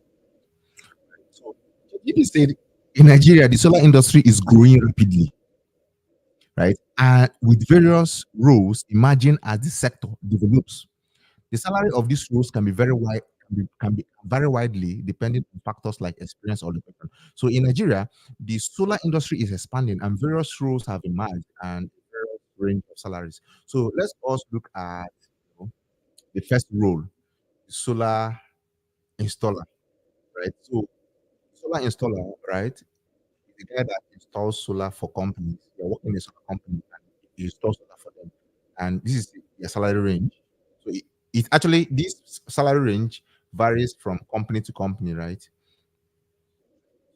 So ChatGPT said in Nigeria, the solar industry is growing rapidly, right? And with various roles emerging as the sector develops. The salary of these roles can be very can be vary widely depending on factors like experience or location. So in Nigeria, the solar industry is expanding and various roles have emerged and various range of salaries. So let's also look at, you know, the first role, the solar installer, right? So solar installer, right, is the guy that installs solar for companies. You're working in a solar company and you install solar for them. And this is their salary range. So it actually, this salary range varies from company to company, right?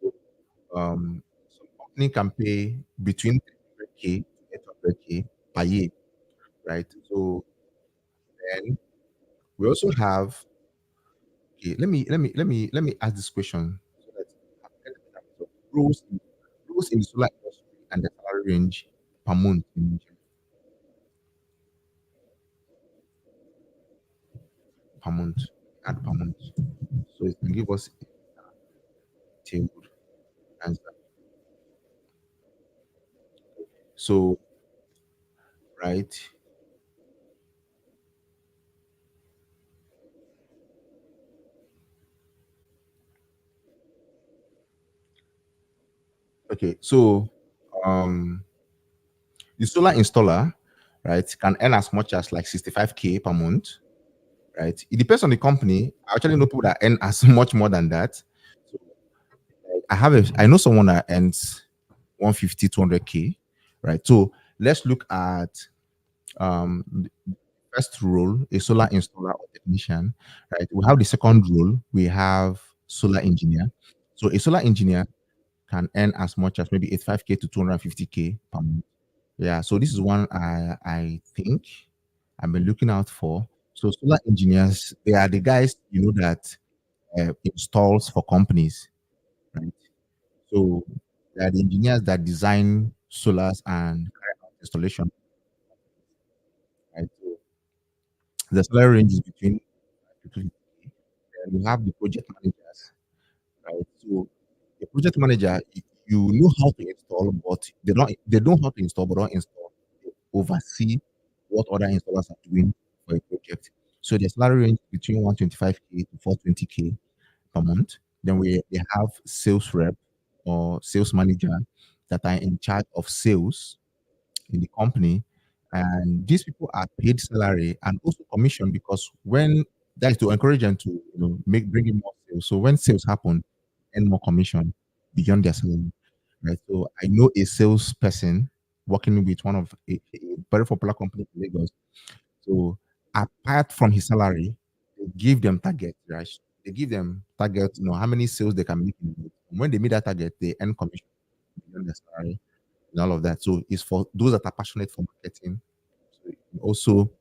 So some company can pay between 300K to 800K per year, right? So then we also have, okay, let me ask this question so that I can get a better picture. Rules in the solar industry and the salary range per month in Nigeria, per month and per month. So it can give us a detailed answer. So, right. Okay. So, um, the solar installer, right, can earn as much as like 65K per month, right? It depends on the company. I actually know people that earn as much more than that. So I know someone that earns 150, 200K, right? So let's look at the first role, a solar installer or technician, right? We have the second role, we have solar engineer. So a solar engineer can earn as much as maybe 85K to 250K per month. Yeah, so this is one I think I've been looking out for. So solar engineers, they are the guys that installs for companies, right? So they are the engineers that design solars and carry out installation, right? So the salary range is between 5 to 50K. Then we have the project managers, right? So a project manager, you know how to install, but they know how to install, but don't install. They oversee what other installers are doing for a project. So the salary range between 125K to 420K per month. Then they have sales rep or sales manager that are in charge of sales in the company, and these people are paid salary and also commission because when that is to encourage them to make bring in more sales. So when sales happen, and more commission beyond their salary, right? So I know a salesperson working with one of a very popular company in Lagos. So apart from his salary, they give them target, right? They give them target, how many sales they can make in a week. And when they meet that target, they earn commission beyond their salary and all of that. So it's for those that are passionate for marketing. So you can also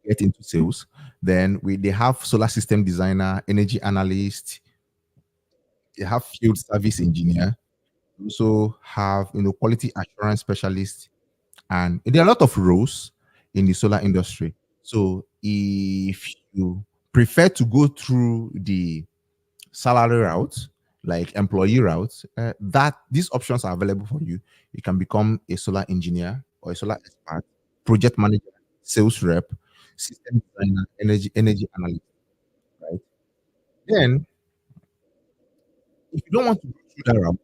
get into sales. Then they have solar system designer, energy analyst, they have field service engineer, they also have quality assurance specialist, and there are a lot of roles in the solar industry. So if you prefer to go through the salary route, like employee route, that these options are available for you. You can become a solar engineer or a solar expert, project manager, sales rep, system designer, energy analyst, right? Then, if you don't want to go through that route,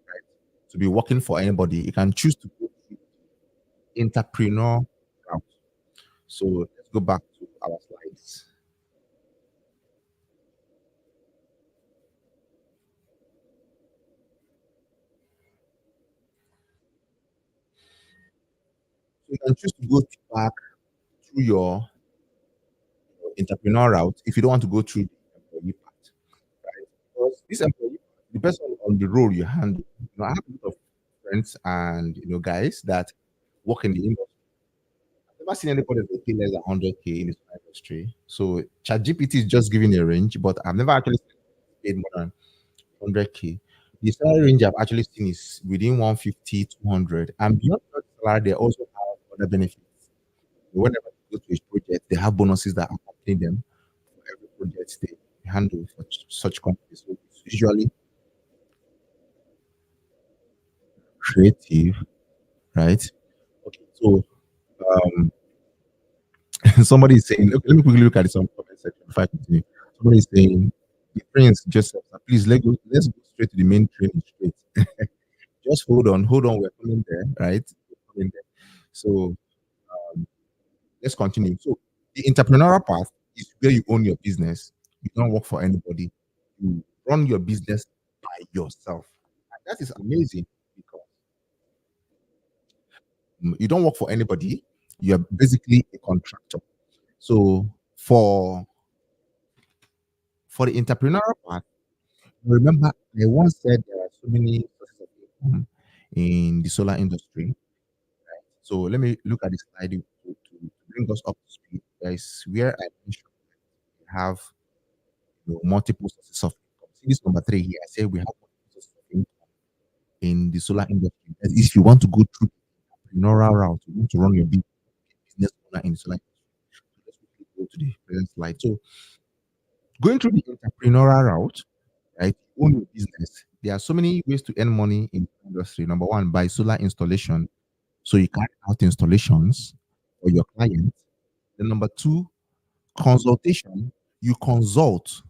right, to be working for anybody, you can choose to go through entrepreneur route. So let's go back to our slides. So you can choose to go back through your entrepreneur route if you don't want to go through the employee part, right? Because this employee depends on the role you handle. I have a lot of friends and guys that work in the industry. I've never seen anybody that pay less than 100K in this industry. So ChatGPT is just giving a range, but I've never actually paid more than 100K. The salary range I've actually seen is within 150, 200. And beyond that salary, they also have other benefits. Whenever they go to a project, they have bonuses that accompany them for every project they handle for such companies. So it's usually creative, right? Okay, so somebody is saying, okay, let me quickly look at this on comment section before I continue. Somebody is saying, the Prince Joseph, please let's go straight to the main train straight. Just hold on, we're coming there, right? We're coming there. So let's continue. So the entrepreneurial path is where you own your business. You don't work for anybody. You run your business by yourself. And that is amazing because you don't work for anybody. You're basically a contractor. So for the entrepreneurial part, remember I once said there are so many sources of income in the solar industry. So let me look at this slide to bring us up to speed. Guys, where I mentioned we have multiple sources of income. See this number 3 here. I say we have multiple sources of income in the solar industry. That is, if you want to go through the entrepreneurial route, you want to run your business owner in the solar industry. So let's quickly go to the present slide. So going through the entrepreneurial route, right? You own your business. There are so many ways to earn money in the industry. Number one, by solar installation. So you carry out installations for your clients. Then number two, consultation. You consult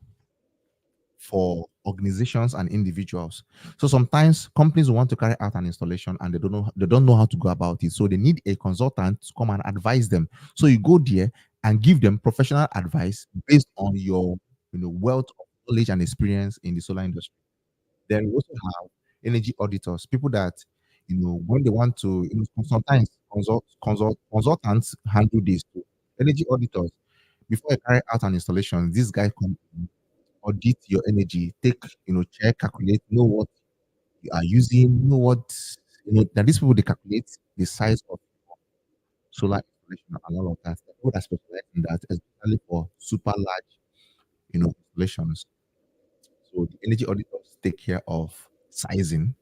for organizations and individuals. So sometimes companies want to carry out an installation and they don't know how to go about it. So they need a consultant to come and advise them. So you go there and give them professional advice based on your wealth of knowledge and experience in the solar industry. Then we also have energy auditors, people that when they want to sometimes consultants handle this too. Energy auditors, before you carry out an installation, this guy come audit your energy, take check, calculate, know what you are using, know what that these people they calculate the size of solar installation and all of that. The people that specialize in that, especially for super large, installations. So the energy auditors take care of sizing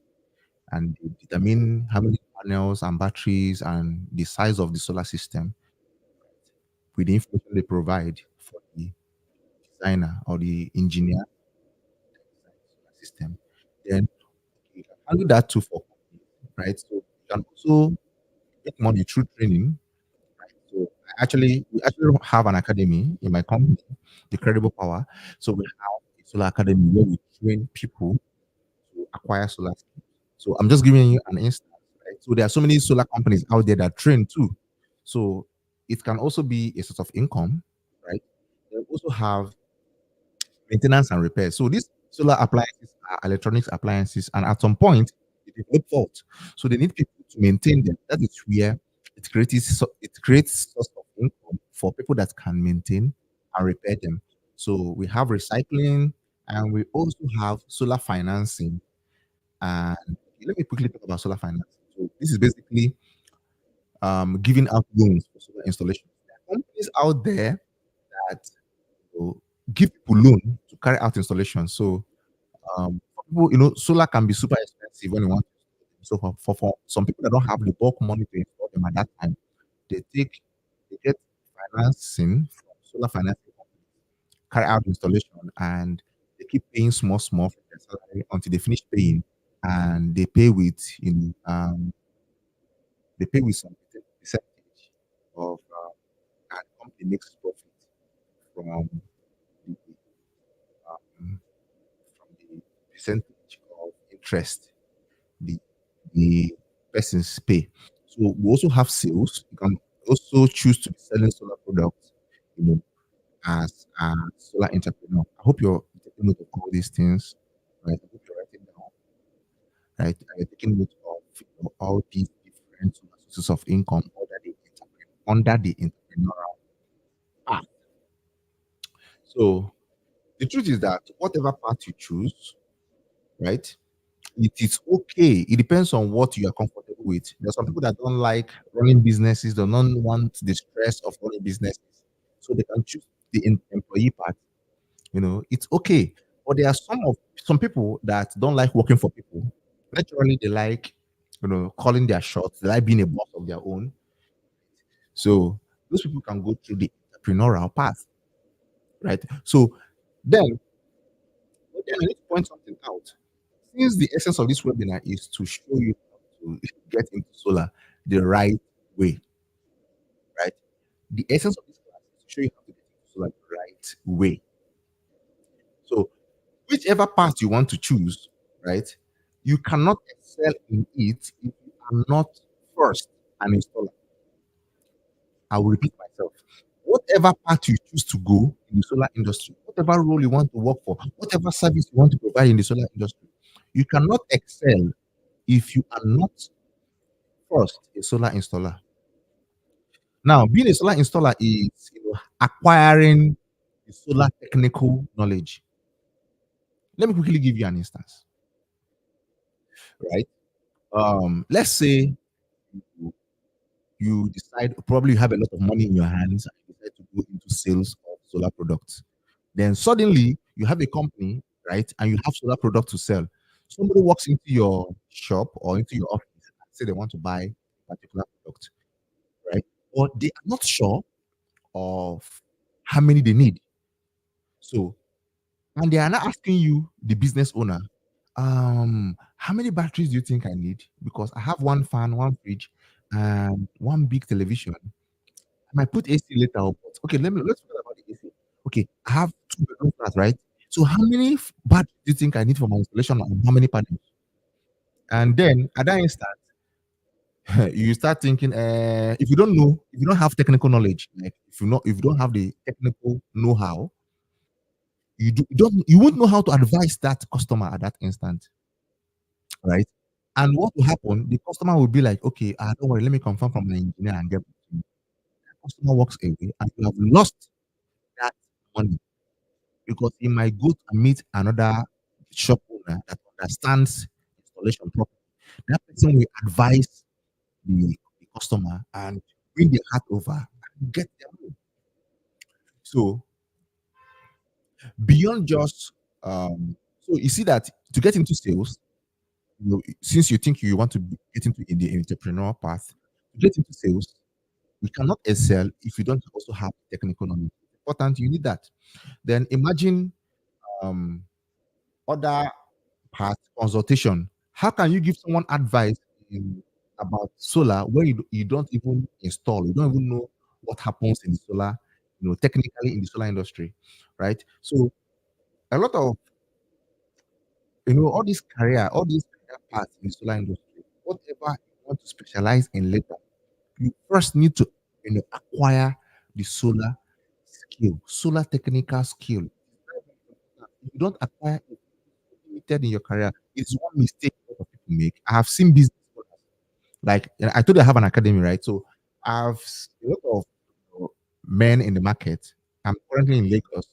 and they determine how many panels and batteries and the size of the solar system with the information they provide for the designer or the engineer system. Then you can handle that too for companies, right? So you can also make money through training. Right? So we actually have an academy in my company, the Credible Power. So we have a solar academy where we train people to acquire solar skills. So I'm just giving you an instance, right? So there are so many solar companies out there that train too. So it can also be a source of income, right? They also have maintenance and repair. So these solar appliances are electronics appliances, and at some point they develop fault. So they need people to maintain them. That is where it creates source of income for people that can maintain and repair them. So we have recycling, and we also have solar financing. And let me quickly talk about solar financing. So this is basically giving out loans for solar installations. There are companies out there that give people loan to carry out installations. So for people, solar can be super expensive when you want. So for some people that don't have the bulk money to install them at that time, they get financing from solar financing companies, carry out installation, and they keep paying small for their salary until they finish paying, and they pay with some percentage of and the company makes profit from the um, from the percentage of interest the persons pay. So we also have sales. You can also choose to be selling solar products, you know, as a solar entrepreneur. I hope you're taking note of all these things, right? I hope you're writing down, right? You're taking note of all these different sources of income under the entrepreneurial path. So the truth is that whatever path you choose, right? It is okay. It depends on what you are comfortable with. There are some people that don't like running businesses, they don't want the stress of running businesses. So they can choose the employee part. It's okay. But there are some people that don't like working for people. Naturally, they like, calling their shots. They like being a boss of their own. So those people can go through the entrepreneurial path, right? So then, I need to point something out. Since the essence of this webinar is to show you how to get into solar the right way, right? The essence of this class show you how to get into solar the right way. So whichever path you want to choose, right? You cannot excel in it if you are not first an installer. I will repeat myself. Whatever path you choose to go in the solar industry, whatever role you want to work for, whatever service you want to provide in the solar industry, you cannot excel if you are not first a solar installer. Now, being a solar installer is acquiring the solar technical knowledge. Let me quickly give you an instance, right? Let's say you decide, probably you have a lot of money in your hands and you decide to go into sales of solar products. Then suddenly you have a company, right? And you have solar products to sell. Somebody walks into your shop or into your office and say they want to buy a particular product, right? Or they are not sure of how many they need. So, and they are not asking you, the business owner, how many batteries do you think I need? Because I have one fan, one fridge, and one big television. I might put AC later, but okay, let's forget about the AC. Okay, I have two bedroom flats, right? So how many batteries do you think I need for my installation and how many panels? And then at that instant, you start thinking, if you don't know, if you don't have technical knowledge, like if you don't have the technical know-how, you won't know how to advise that customer at that instant, right? And what will happen? The customer will be like, okay, don't worry, let me confirm from my engineer and get back to you. The customer walks away and you have lost that money because he might go and meet another shop owner that understands installation properly. That person will advise the customer and bring the heart over and get their money. So beyond just so you see that to get into sales, since you think you want to get into the entrepreneur path, to get into sales, you cannot excel if you don't also have technical knowledge. Important, you need that. Then imagine um other part consultation. How can you give someone advice about solar where you don't even install, you don't even know what happens in the solar, technically in the solar industry, right? So a lot of all this career, all these career paths in the solar industry, whatever you want to specialize in later, you first need to acquire the solar skill, solar technical skill. If you don't acquire it limited in your career, it's one mistake a lot of people make. I have seen business owners, like I told you I have an academy, right? So I've a lot of men in the market. I'm currently in Lagos,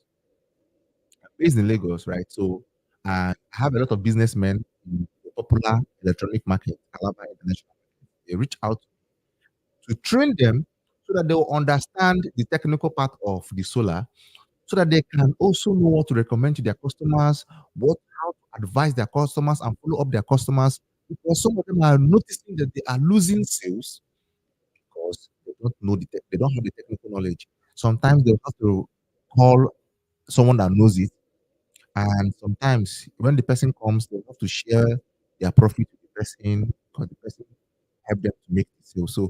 based in Lagos, right? So I have a lot of businessmen in the popular electronic market, Calabar International. They reach out to train them so that they will understand the technical part of the solar, so that they can also know what to recommend to their customers, what how to advise their customers and follow up their customers. Because some of them are noticing that they are losing sales because they don't have the technical knowledge. Sometimes they'll have to call someone that knows it, and sometimes when the person comes, they have to share their profit with the person because the person helped them to make the sale. So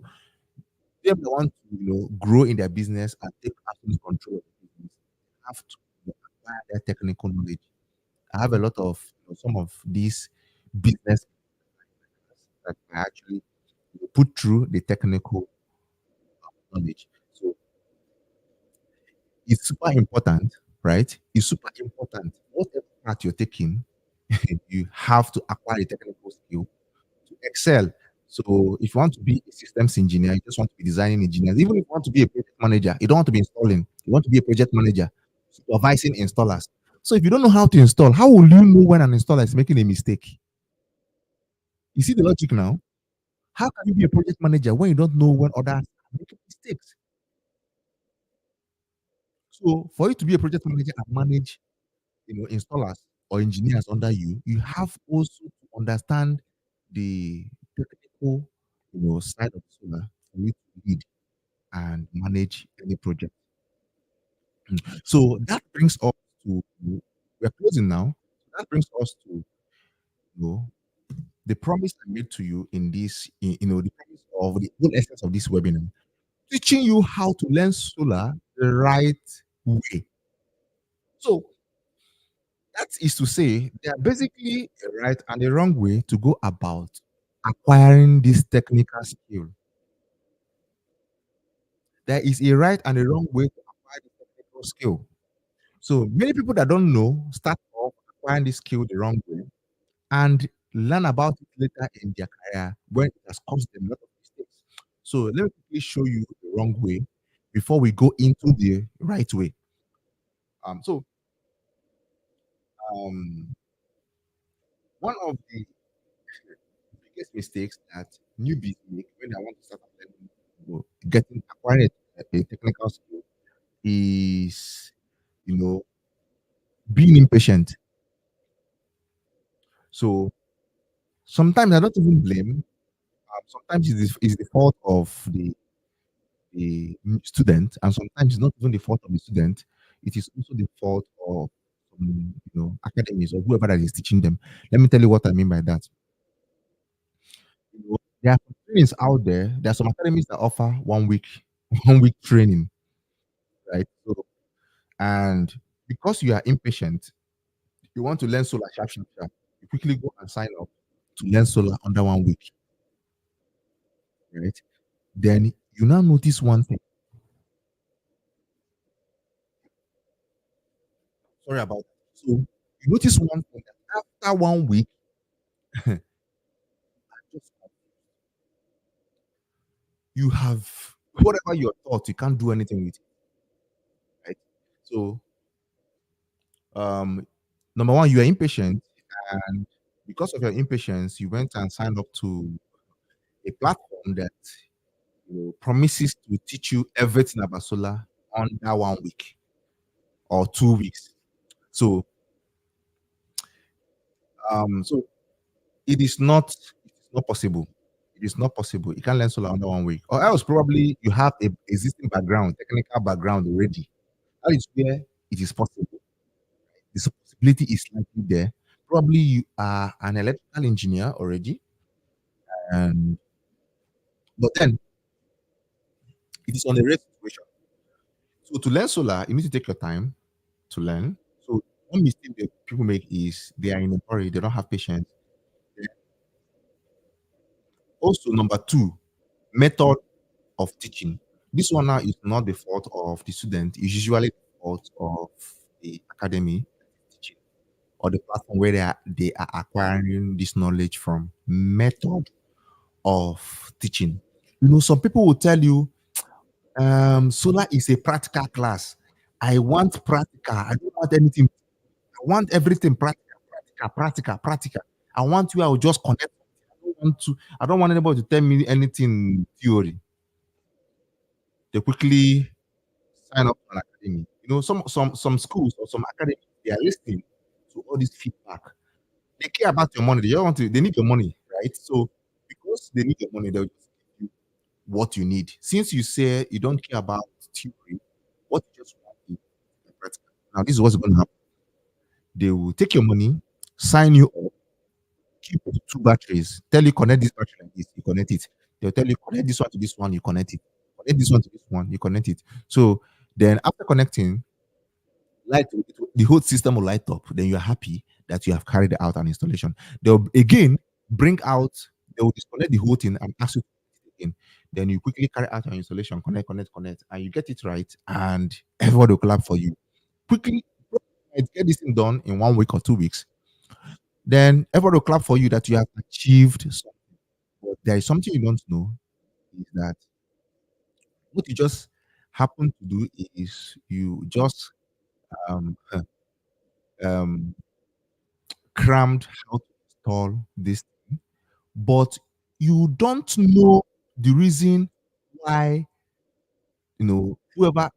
them that want to grow in their business and take absolute control of the business have to acquire that technical knowledge. I have a lot of some of these business that I actually put through the technical knowledge. So it's super important, right? It's super important. Whatever path you're taking, you have to acquire the technical skill to excel. So if you want to be a systems engineer, you just want to be designing engineers. Even if you want to be a project manager, you don't want to be installing. You want to be a project manager, supervising installers. So if you don't know how to install, how will you know when an installer is making a mistake? You see the logic now? How can you be a project manager when you don't know when others are making mistakes? So for you to be a project manager and manage, installers or engineers under you, you have also to understand the technical, side of solar for you to lead and manage any project. So that brings us to we're closing now. That brings us to know the promise I made to you in this, the promise of the whole essence of this webinar, teaching you how to learn solar the right way. So that is to say, there are basically a right and a wrong way to go about acquiring this technical skill. There is a right and a wrong way to acquire the technical skill. So many people that don't know start off acquiring this skill the wrong way and learn about it later in their career when it has caused them a lot of mistakes. So let me quickly show you the wrong way before we go into the right way. So um, one of the biggest mistakes that newbies make when they want to start learning, getting acquiring a technical skill is, you know, being impatient. So sometimes I don't even blame. Sometimes it's the fault of the student, and sometimes it's not even the fault of the student. It is also the fault of academies or whoever that is teaching them. Let me tell you what I mean by that. There are some trainings out there. There are some academies that offer 1 week, 1 week training, right? So, and because you are impatient, you want to learn solar sharp, sharp, sharp. You quickly go and sign up to learn solar under 1 week, right? Then you now notice one thing. Sorry about that. So you notice one thing that after 1 week, you have whatever your thought, you can't do anything with it, right? So um number one, you are impatient, and because of your impatience, you went and signed up to a platform that promises to teach you everything about solar under 1 week or 2 weeks. So so it is not possible. It is not possible. You can't learn solar under 1 week. Or else probably you have a existing background, technical background already. That is where it is possible. The possibility is likely there. Probably you are an electrical engineer already, and but then it is on a rare situation. So to learn solar, you need to take your time to learn. So one mistake that people make is they are in a hurry, they don't have patience. Also, number two, method of teaching. This one now is not the fault of the student, it's usually the fault of the academy teaching or the platform where they are acquiring this knowledge from. Method of teaching. Some people will tell you, solar is a practical class. I want practical. I don't want anything. I want everything practical, practical, practical, practical. I want you. I will just connect. I don't want anybody to tell me anything theory. They quickly sign up for an academy. Some schools or some academies, they are listening to all this feedback. They care about your money. They just want to. They need your money, right? So because they need your money, they'll just give you what you need. Since you say you don't care about theory, what you just want is practical. Now, this is what's going to happen. They will take your money, sign you up, keep two batteries, tell you connect this battery like this, you connect it. They'll tell you connect this one to this one, you connect it. Connect this one to this one, you connect it. So then after connecting, the whole system will light up. Then you're happy that you have carried out an installation. They'll again bring out, they will disconnect the whole thing and ask you to connect it again. Then you quickly carry out your installation, connect, connect, connect, and you get it right, and everybody will clap for you. Quickly get this thing done in 1 week or 2 weeks. Then everybody will clap for you that you have achieved something. But there is something you don't know is that what you just happen to do is you just um, um, crammed how to install this, but you don't know the reason why whoever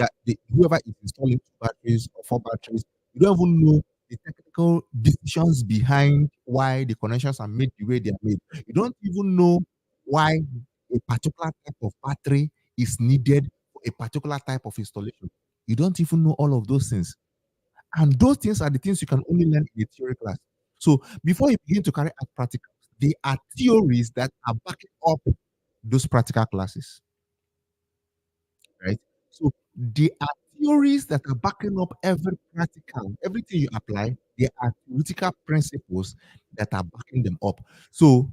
is installing two batteries or four batteries, you don't even know the technical decisions behind why the connections are made the way they are made. You don't even know why a particular type of battery is needed for a particular type of installation. You don't even know all of those things. And those things are the things you can only learn in a theory class. So before you begin to carry out practicals, there are theories that are backing up those practical classes, right? So There are theories that are backing up every practical, everything you apply. There are theoretical principles that are backing them up. So,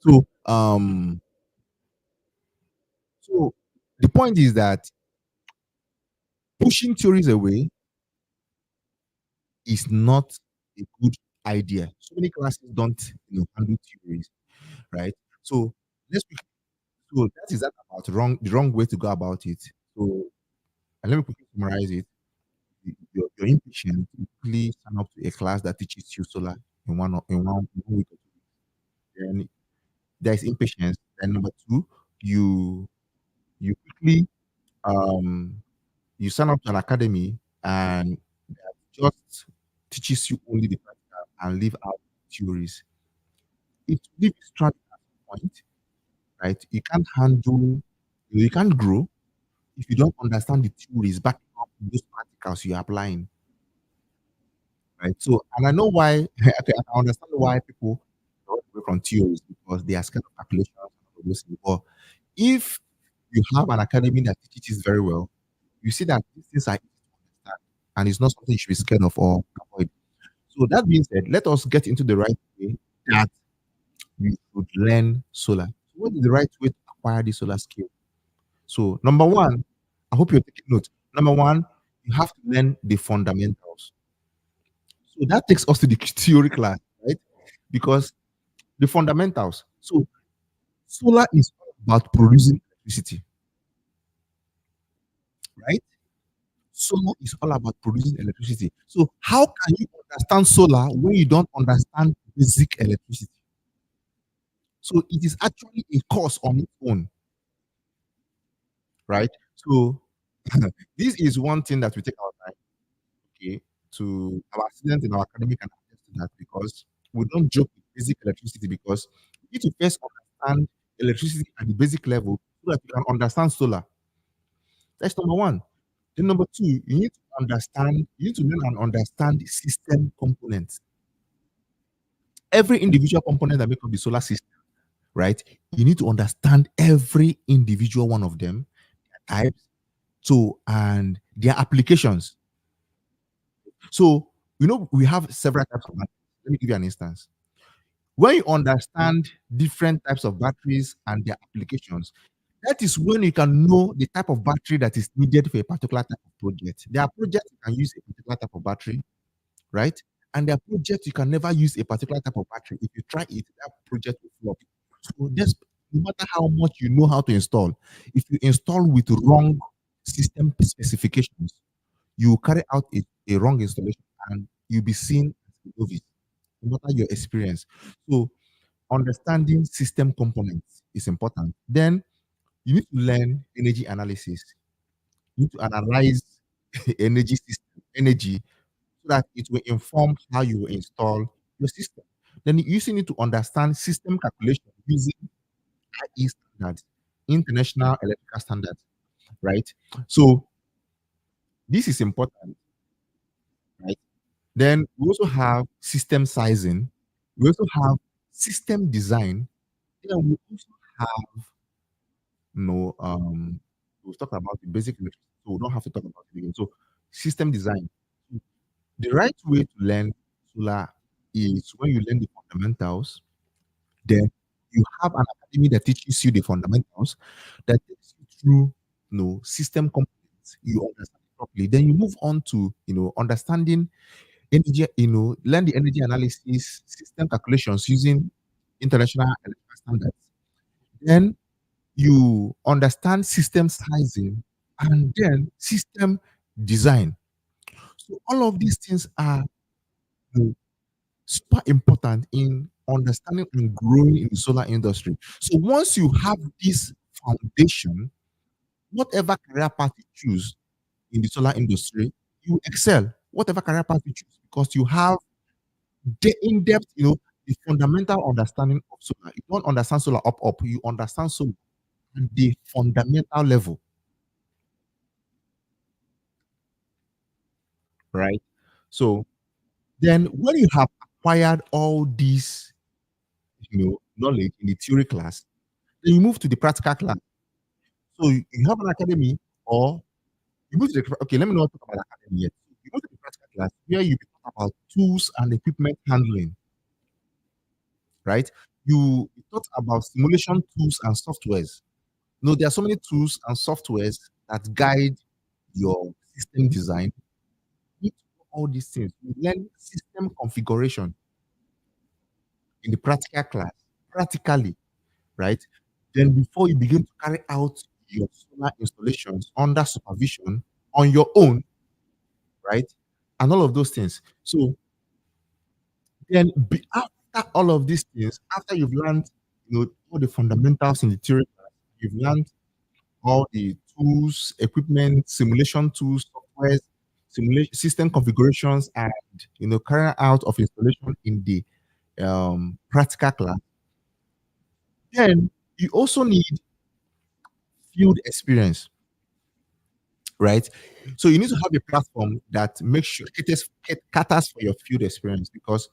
so, um, so the point is that pushing theories away is not a good idea. So many classes don't, handle theories, right? So let's quick- so that is that about the wrong way to go about it. So and let me quickly summarize it. Your inpatient typically sign up to a class that teaches you solar in 1 week or 2 weeks. Then there is impatience. Then number two, you you quickly um you sign up to an academy and that just teaches you only the practical and leave out theories. It will leave you stranded at some point, right? You can't grow if you don't understand the theories backing up those practicals you're applying, right? So, and I know why, okay, I understand why people run away from theories because they are scared of calculations and all of those things. But if you have an academy that teaches very well, you see that these things are easy to understand and it's not something you should be scared of or avoid. So that being said, let us get into the right way that you should learn solar. So what is the right way to acquire the solar skill? So number one, I hope you're taking notes. Number one, you have to learn the fundamentals. So that takes us to the theory class, right? Because the fundamentals. So solar is all about producing electricity, right? Solar is all about producing electricity. So how can you understand solar when you don't understand basic electricity? So it is actually a course on its own, right? So this is one thing that we take our time, okay, to our students in our academy can attest to that because we don't joke with basic electricity because you need to first understand electricity at the basic level so that you can understand solar. That's number one. Then number two, you need to learn and understand the system components. Every individual component that make up the solar system, right? You need to understand every individual one of them, types, so and their applications. So we have several types of batteries. Let me give you an instance. When you understand different types of batteries and their applications, that is when you can know the type of battery that is needed for a particular type of project. There are projects you can use a particular type of battery, right? And there are projects you can never use a particular type of battery. If you try it, that project will flop. So that's no matter how much you know how to install, if you install with wrong system specifications, you will carry out a wrong installation and you'll be seen as a novice, no matter your experience. So understanding system components is important. Then you need to learn energy analysis. You need to analyze energy so that it will inform how you will install your system. Then you also need to understand system calculation using IE standards, International Electrical Standards, right? So this is important, right? Then we also have system sizing. We also have system design. Then we also have we'll talk about the basic electricity, so we don't have to talk about it again. So system design. The right way to learn solar is when you learn the fundamentals, then you have an academy that teaches you the fundamentals, that takes you through system components. You understand it properly. Then you move on to understanding energy, learn the energy analysis, system calculations using international electrical standards. Then you understand system sizing and then system design. So all of these things are you know, super important in understanding and growing in the solar industry. So once you have this foundation, whatever career path you choose in the solar industry, you excel. Whatever career path you choose, because you have the in-depth, the fundamental understanding of solar. You don't understand solar up, you understand solar at the fundamental level, right? So then when you have acquired all these, knowledge in the theory class, Then you move to the practical class. So you have an academy, or you move to the okay. Let me not talk about academy yet. You go to the practical class where you be talk about tools and equipment handling, right? You thought about simulation tools and softwares. No, there are so many tools and softwares that guide your system design. You need to know all these things. You learn system configuration in the practical class, practically, right? Then before you begin to carry out your solar installations under supervision on your own, right? And all of those things. So then after all of these things, after you've learned, all the fundamentals in the theory class, you've learned all the tools, equipment, simulation tools, softwares, simulation system configurations, and carrying out of installation in the practical class. Then you also need field experience, right? So you need to have a platform that makes sure it caters for your field experience, because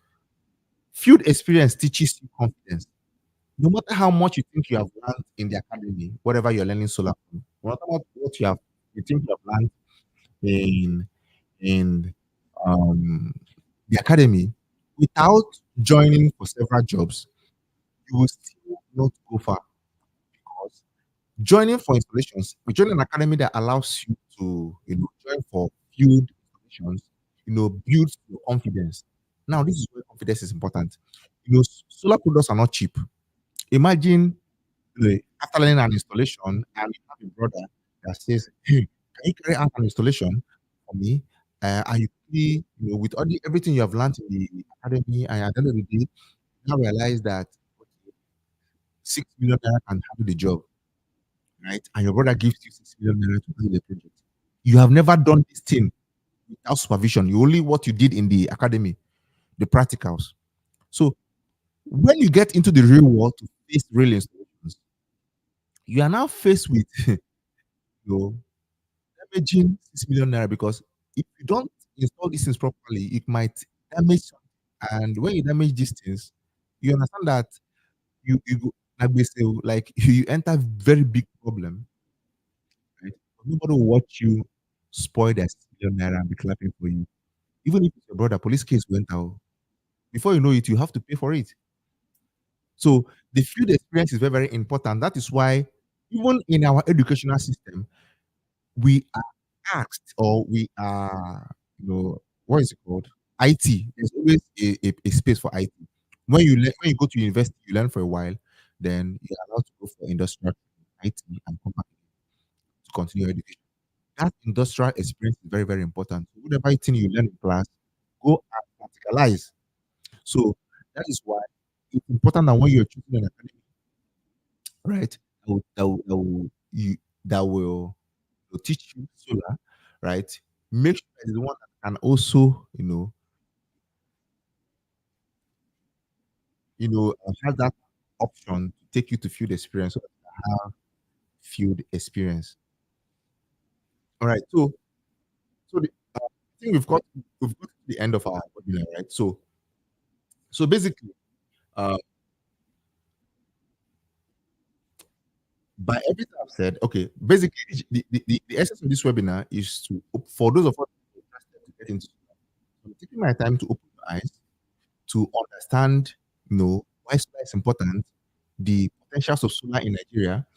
field experience teaches you confidence. No matter how much you think you have learned in the academy, whatever you're learning solar from, no matter what you think you have learned in in um, the academy, without joining for several jobs, you will still not go far, because joining for installations, we join an academy that allows you to, join for field installations, builds your confidence. Now, this is where confidence is important. Solar products are not cheap. Imagine, after learning an installation, and you have a brother that says, "Hey, can you carry out an installation for me? Are you really, with everything you have learned in the academy, and at the end of the day, you now realize that okay, 6 million naira can handle the job, right? And your brother gives you 6 million naira to do the project. You have never done this thing without supervision. You only what you did in the academy, the practicals. So when you get into the real world to face real installations, you are now faced with your damaging 6 million naira, because if you don't install these things properly, it might damage something. And when you damage these things, you understand that you go, like we say, like you enter very big problem, right? Nobody will watch you spoil that 6 million naira and be clapping for you. Even if it's your brother, police case went out. Before you know it, you have to pay for it. So the field experience is very, very important. That is why even in our educational system, we are asked, or we are, what is it called? IT. There's always a space for IT. When you go to university, you learn for a while, then you're allowed to go for industrial IT and come back to continue education. That industrial experience is very, very important. So whatever thing you learn in class, go and practicalize. So that is why it's important that when you're choosing an academy, right, that will teach you solar, right? Make sure it's the one that can also, have that option to take you to field experience, so that you can have field experience. All right. So I think we've got to the end of our webinar, right? So basically, uh, by everything I've said, okay, basically the essence of this webinar is to, for those of us who are interested to get into, I'm taking my time to open your eyes to understand, why solar is important, the potentials of solar in Nigeria,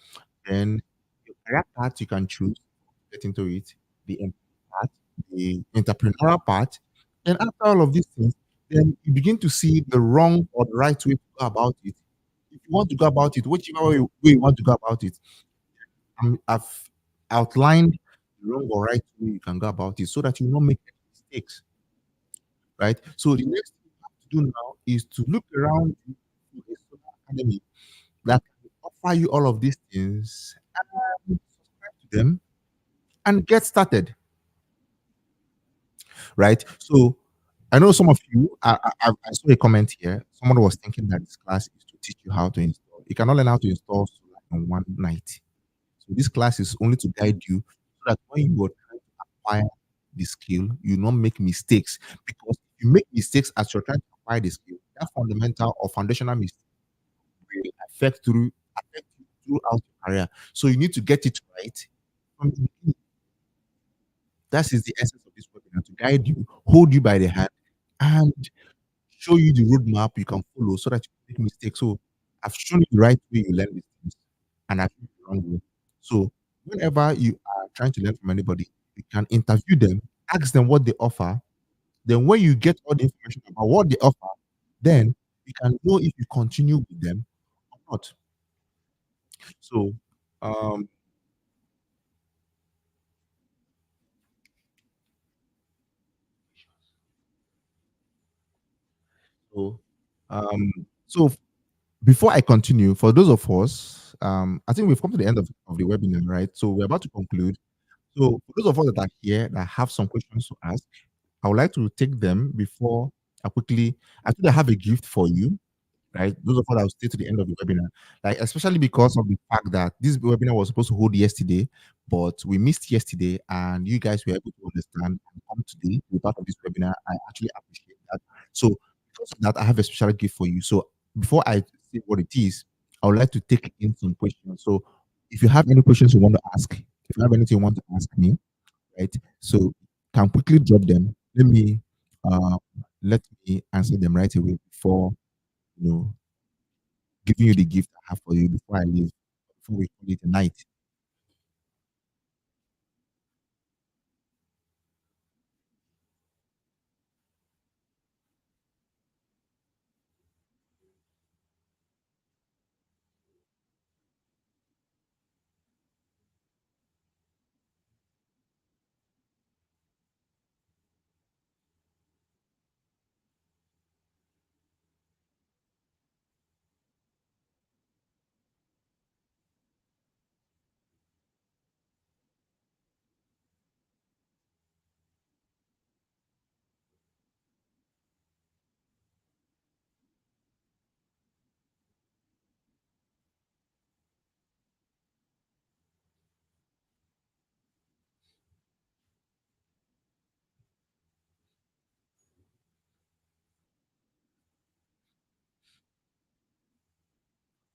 and the career path you can choose to get into it, the part, the entrepreneurial part, and after all of these things, then you begin to see the wrong or the right way to go about it. If you want to go about it, whichever way you want to go about it, I've outlined the wrong or right way you can go about it, so that you will not make any mistakes, right? So the next thing you have to do now is to look around you to a solar academy that can offer you all of these things, and subscribe to them and get started, right? So I know some of you, I saw a comment here. Someone was thinking that this class is to teach you how to install. You cannot learn how to install solar in one night. So this class is only to guide you, so that when you are trying to acquire the skill, you not make mistakes. Because if you make mistakes as you're trying to acquire the skill, that fundamental or foundational mistake will affect you throughout your career. So you need to get it right from the beginning. That is the essence of this webinar, to guide you, hold you by the hand, and show you the roadmap you can follow so that you don't make mistakes. So I've shown you the right way you learn these things, and I've shown you the wrong way. So whenever you are trying to learn from anybody, you can interview them, ask them what they offer. Then when you get all the information about what they offer, then you can know if you continue with them or not. So um so um so before I continue, for those of us, I think we've come to the end of the webinar, right? So we're about to conclude. So for those of us that are here that have some questions to ask, I would like to take them before I think I have a gift for you, right? Those of us that will stay to the end of the webinar, like especially because of the fact that this webinar was supposed to hold yesterday, but we missed yesterday, and you guys were able to understand and come today to be part of this webinar. I actually appreciate that. So because of that, I have a special gift for you. So before I say what it is, I would like to take in some questions. So if you have any questions you want to ask, if you have anything you want to ask me, right? So can quickly drop them. Uh, let me answer them right away before you know giving you the gift I have for you before I leave, before we call it a night.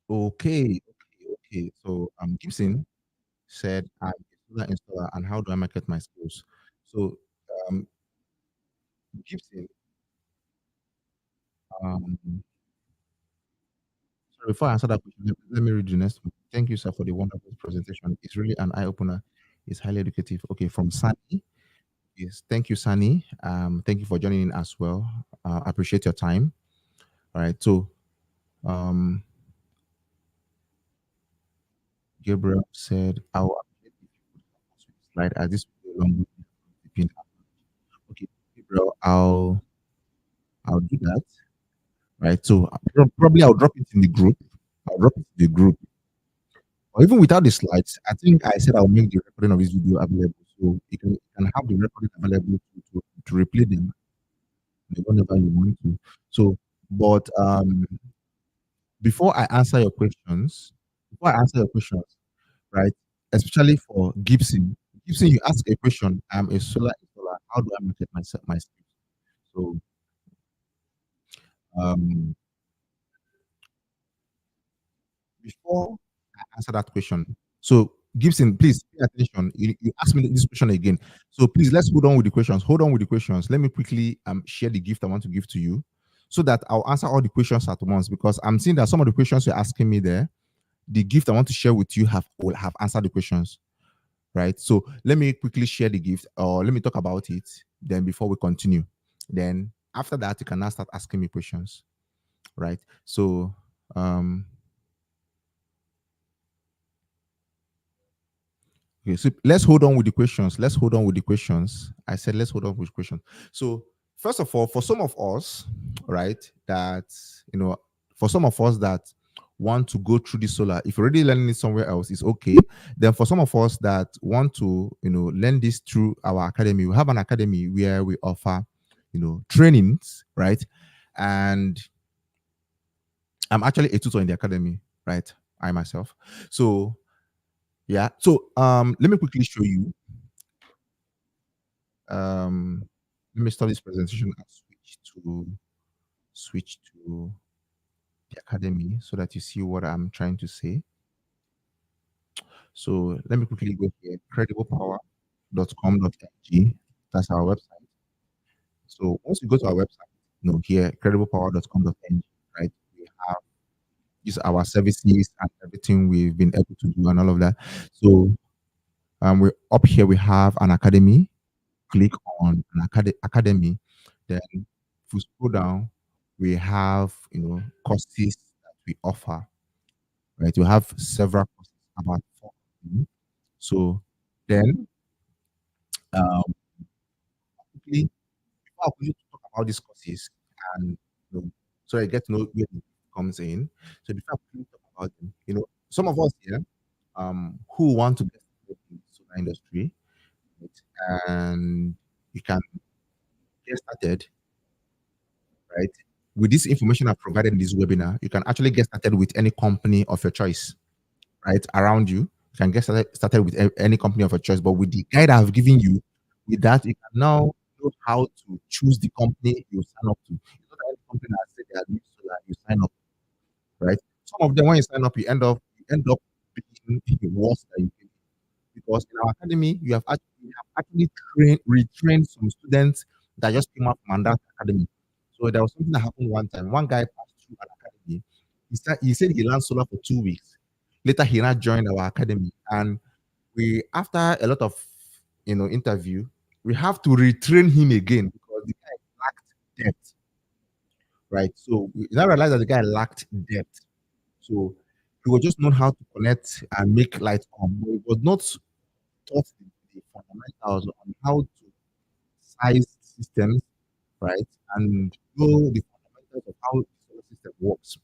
Okay. So Gibson said I'm a solar installer and how do I market my skills? So um Gibson, um so before I answer that question, let me read the next one. Thank you, sir, for the wonderful presentation. It's really an eye opener. It's highly educative. Okay, from Sunny. Yes, thank you, Sunny. Thank you for joining in as well. I appreciate your time. All right. So um Gabriel said, I will appreciate if you could help us with the slide as this will be a long weekend. Okay, Gabriel, I'll do that. Right. So probably I'll drop it in the group. I'll drop it in the group. Or even without the slides, I think I said I'll make the recording of this video available. So you can have the recording available to replay them whenever you want to. So but before I answer your questions, right? Especially for Gibson. Gibson, you ask a question. I'm a solar installer. How do I market myself my skills? So um, before I answer that question, so Gibson, please pay attention. You asked me this question again. So please let's hold on with the questions. Hold on with the questions. Let me quickly share the gift I want to give to you so that I'll answer all the questions at once because I'm seeing that some of the questions you're asking me there, the gift I want to share with you have will have answered the questions. Right? So let me quickly share the gift or let me talk about it. Then before we continue, then after that, you can now start asking me questions. Right? So um okay, so let's hold on with the questions. Let's hold on with the questions. I said let's hold on with questions. So first of all, for some of us, right, that for some of us that want to go through the solar, if you're already learning it somewhere else, it's okay. Then for some of us that want to, learn this through our academy, we have an academy where we offer, trainings, right? And I'm actually a tutor in the academy, right? I myself. So yeah. So let me quickly show you let me start this presentation and switch to the academy so that you see what I'm trying to say. So let me quickly go here. Crediblepower.com.ng. That's our website. So once you go to our website, here, crediblepower.com.ng, right? We have use our services and everything we've been able to do and all of that. So we up here we have an academy. Click on an academy. Then if we scroll down, we have courses that we offer. Right, we have several courses, about four. So then um, quickly, before I quickly talk about these courses and so I get to know where it comes in. So before I quickly talk about them, some of us here who want to get started in the solar industry, right, and you can get started, right? With this information I've provided in this webinar, you can actually get started with any company of your choice, right? Around you. You can get started with any company of your choice. But with the guide I've given you, with that, you can now know how to choose the company you sign up to. It's not any company that said they are doing solar, you sign up, right? Some of them, when you sign up, you end up being worse than you think. Because in our academy, we have actually retrained some students that just came out from that academy. So there was something that happened one time. One guy passed through an academy. He said he learned solar for 2 weeks. Later, he now joined our academy, and after a lot of interview, we have to retrain him again because the guy lacked depth, right? So we now realized that the guy lacked depth. So he was just known how to connect and make light come, but he was not taught the fundamentals on how to size systems, right? And know the fundamentals of how the solar system works.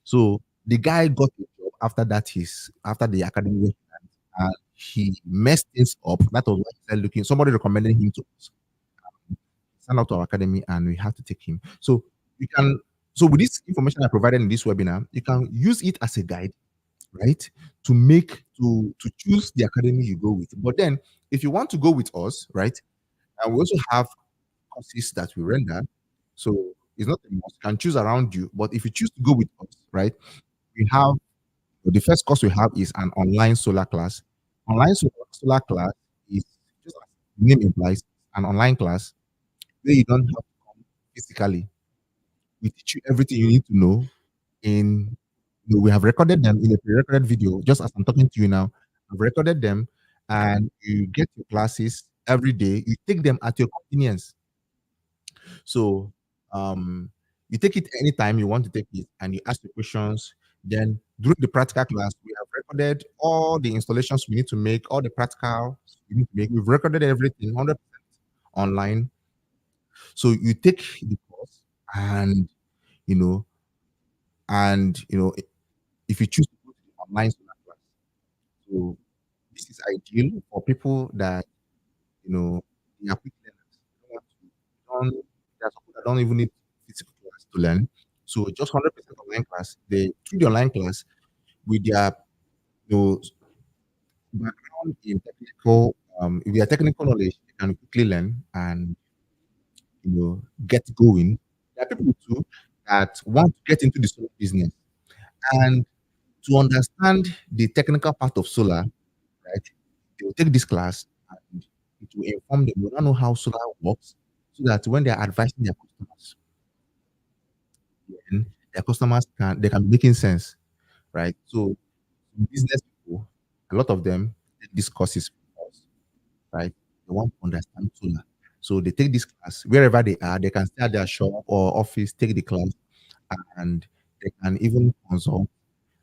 So the guy got a job after that, after the academy, and he messed things up. That was why he started looking. Somebody recommended him to us. Sign up to our academy, and we have to take him. So you can. So with this information I provided in this webinar, you can use it as a guide, right? To choose the academy you go with. But then, if you want to go with us, right, and we also have courses that we render. So it's not a must. You can choose around you. But if you choose to go with us, right, we have the first course we have is an online solar class. Online solar class is just as the name implies, an online class where you don't have to come physically. We teach you everything you need to know in we have recorded them in a pre-recorded video, just as I'm talking to you now. I've recorded them, and you get your classes every day. You take them at your convenience. So you take it anytime you want to take it, and you ask the questions. Then during the practical class, we have recorded all the installations we need to make, all the practical we need to make. We've recorded everything 100% online. So you take the course, and you know, if you choose to go to the online solar class, so this is ideal for people that they are quick learners. They there are some people that don't even need physical class to learn. So just 100% online class. They through the online class with their you know, background in technical, if they are technical knowledge, they can quickly learn and get going. There are people too that want to get into the solar business and to understand the technical part of solar, right? They will take this class and it will inform them. They will not know how solar works, so that when they are advising then their customers can be making sense, right? So business people, a lot of them take these courses from us, right? They want to understand solar. So they take this class wherever they are, they can stay at their shop or office, take the class, and they can even consult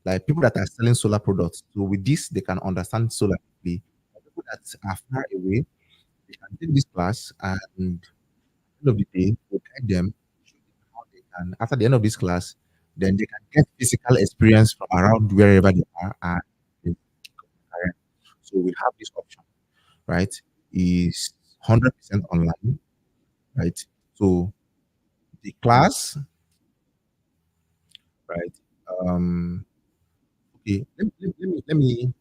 like people that are selling solar products. So with this, they can understand solar quickly. People that are far away, they can take this class, and at the end of the day, we'll guide them, show them how they can. After the end of this class, then they can get physical experience from around wherever they are, and they become a career. So we have this option, right? Is 100% online, right? So the class, right? Um, okay, let me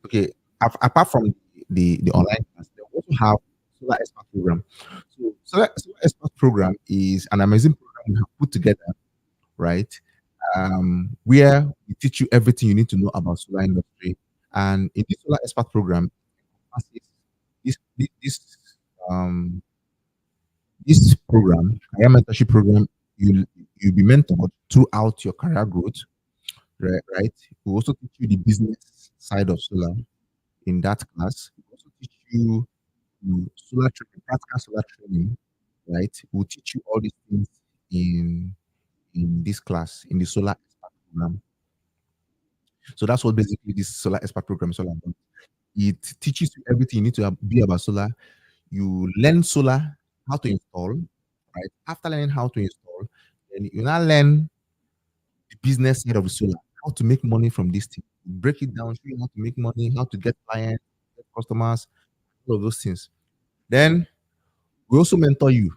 okay, apart from the online class, they also have Solar Expert Program. So Solar Expert Program is an amazing program we have put together, right? where we teach you everything you need to know about solar industry. And in this solar expert program, this um this program, career mentorship program, you'll be mentored throughout your career growth, right? Right. We also teach you the business side of solar in that class. We also teach you solar training, practical solar training, right? We'll teach you all these things in this class in the solar expert program. So that's what basically this solar expert program is all about. It teaches you everything you need to be about solar. You learn solar, how to install, right? After learning how to install, then you now learn the business side of the solar, how to make money from this thing. Break it down, show you how to make money, how to get clients, get customers, all of those things. Then we also mentor you.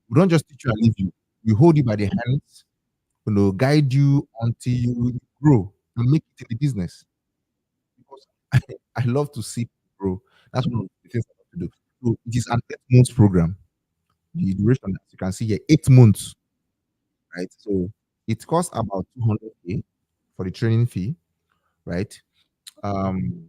We don't just teach you and leave you. We hold you by the hands, guide you until you grow and make it in the business. Because I love to see people grow. That's one of the things I love to do. So it is an 8 months program. The duration, as you can see here, 8 months, right? So it costs about 200K for the training fee, right? Um,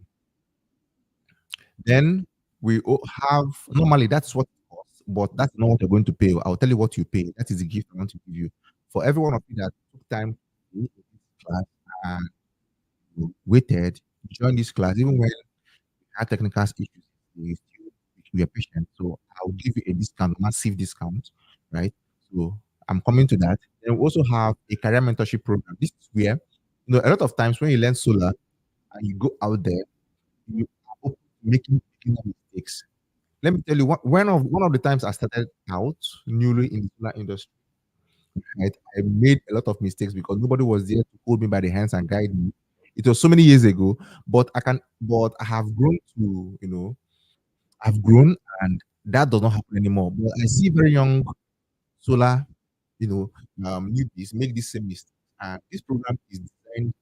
then have normally that's what it costs, but that's not what you're going to pay. I'll tell you what you pay. That is the gift I want to give you. For every one of you that took time to wait for this class and waited, join this class, even when had technical issues, we are patient. So I'll give you a discount, massive discount, right? So I'm coming to that. Then we also have a career mentorship program. This is where, a lot of times when you learn solar and you go out there, you are open to making beginner mistakes. Let me tell you, one of the times I started out newly in the solar industry, right, I made a lot of mistakes because nobody was there to hold me by the hands and guide me. It was so many years ago, but I have grown to, I've grown and that does not happen anymore. But I see very young solar, newbies make this same mistake. And this program is designed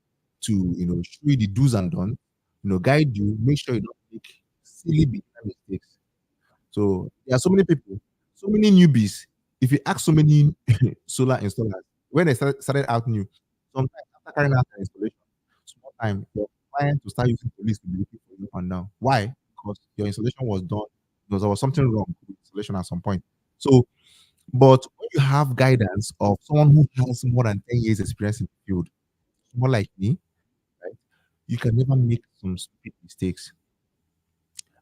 to, show you the do's and don'ts, guide you, make sure you don't make silly beginner mistakes. So there are so many people, so many newbies. If you ask so many solar installers, when they started out new, sometimes after carrying out the installation, small time, your client will start using police to be looking for you up and down. Why? Because your installation was done, because there was something wrong with the installation at some point. So, but when you have guidance of someone who has more than 10 years experience in the field, someone like me, right, you can never make some stupid mistakes.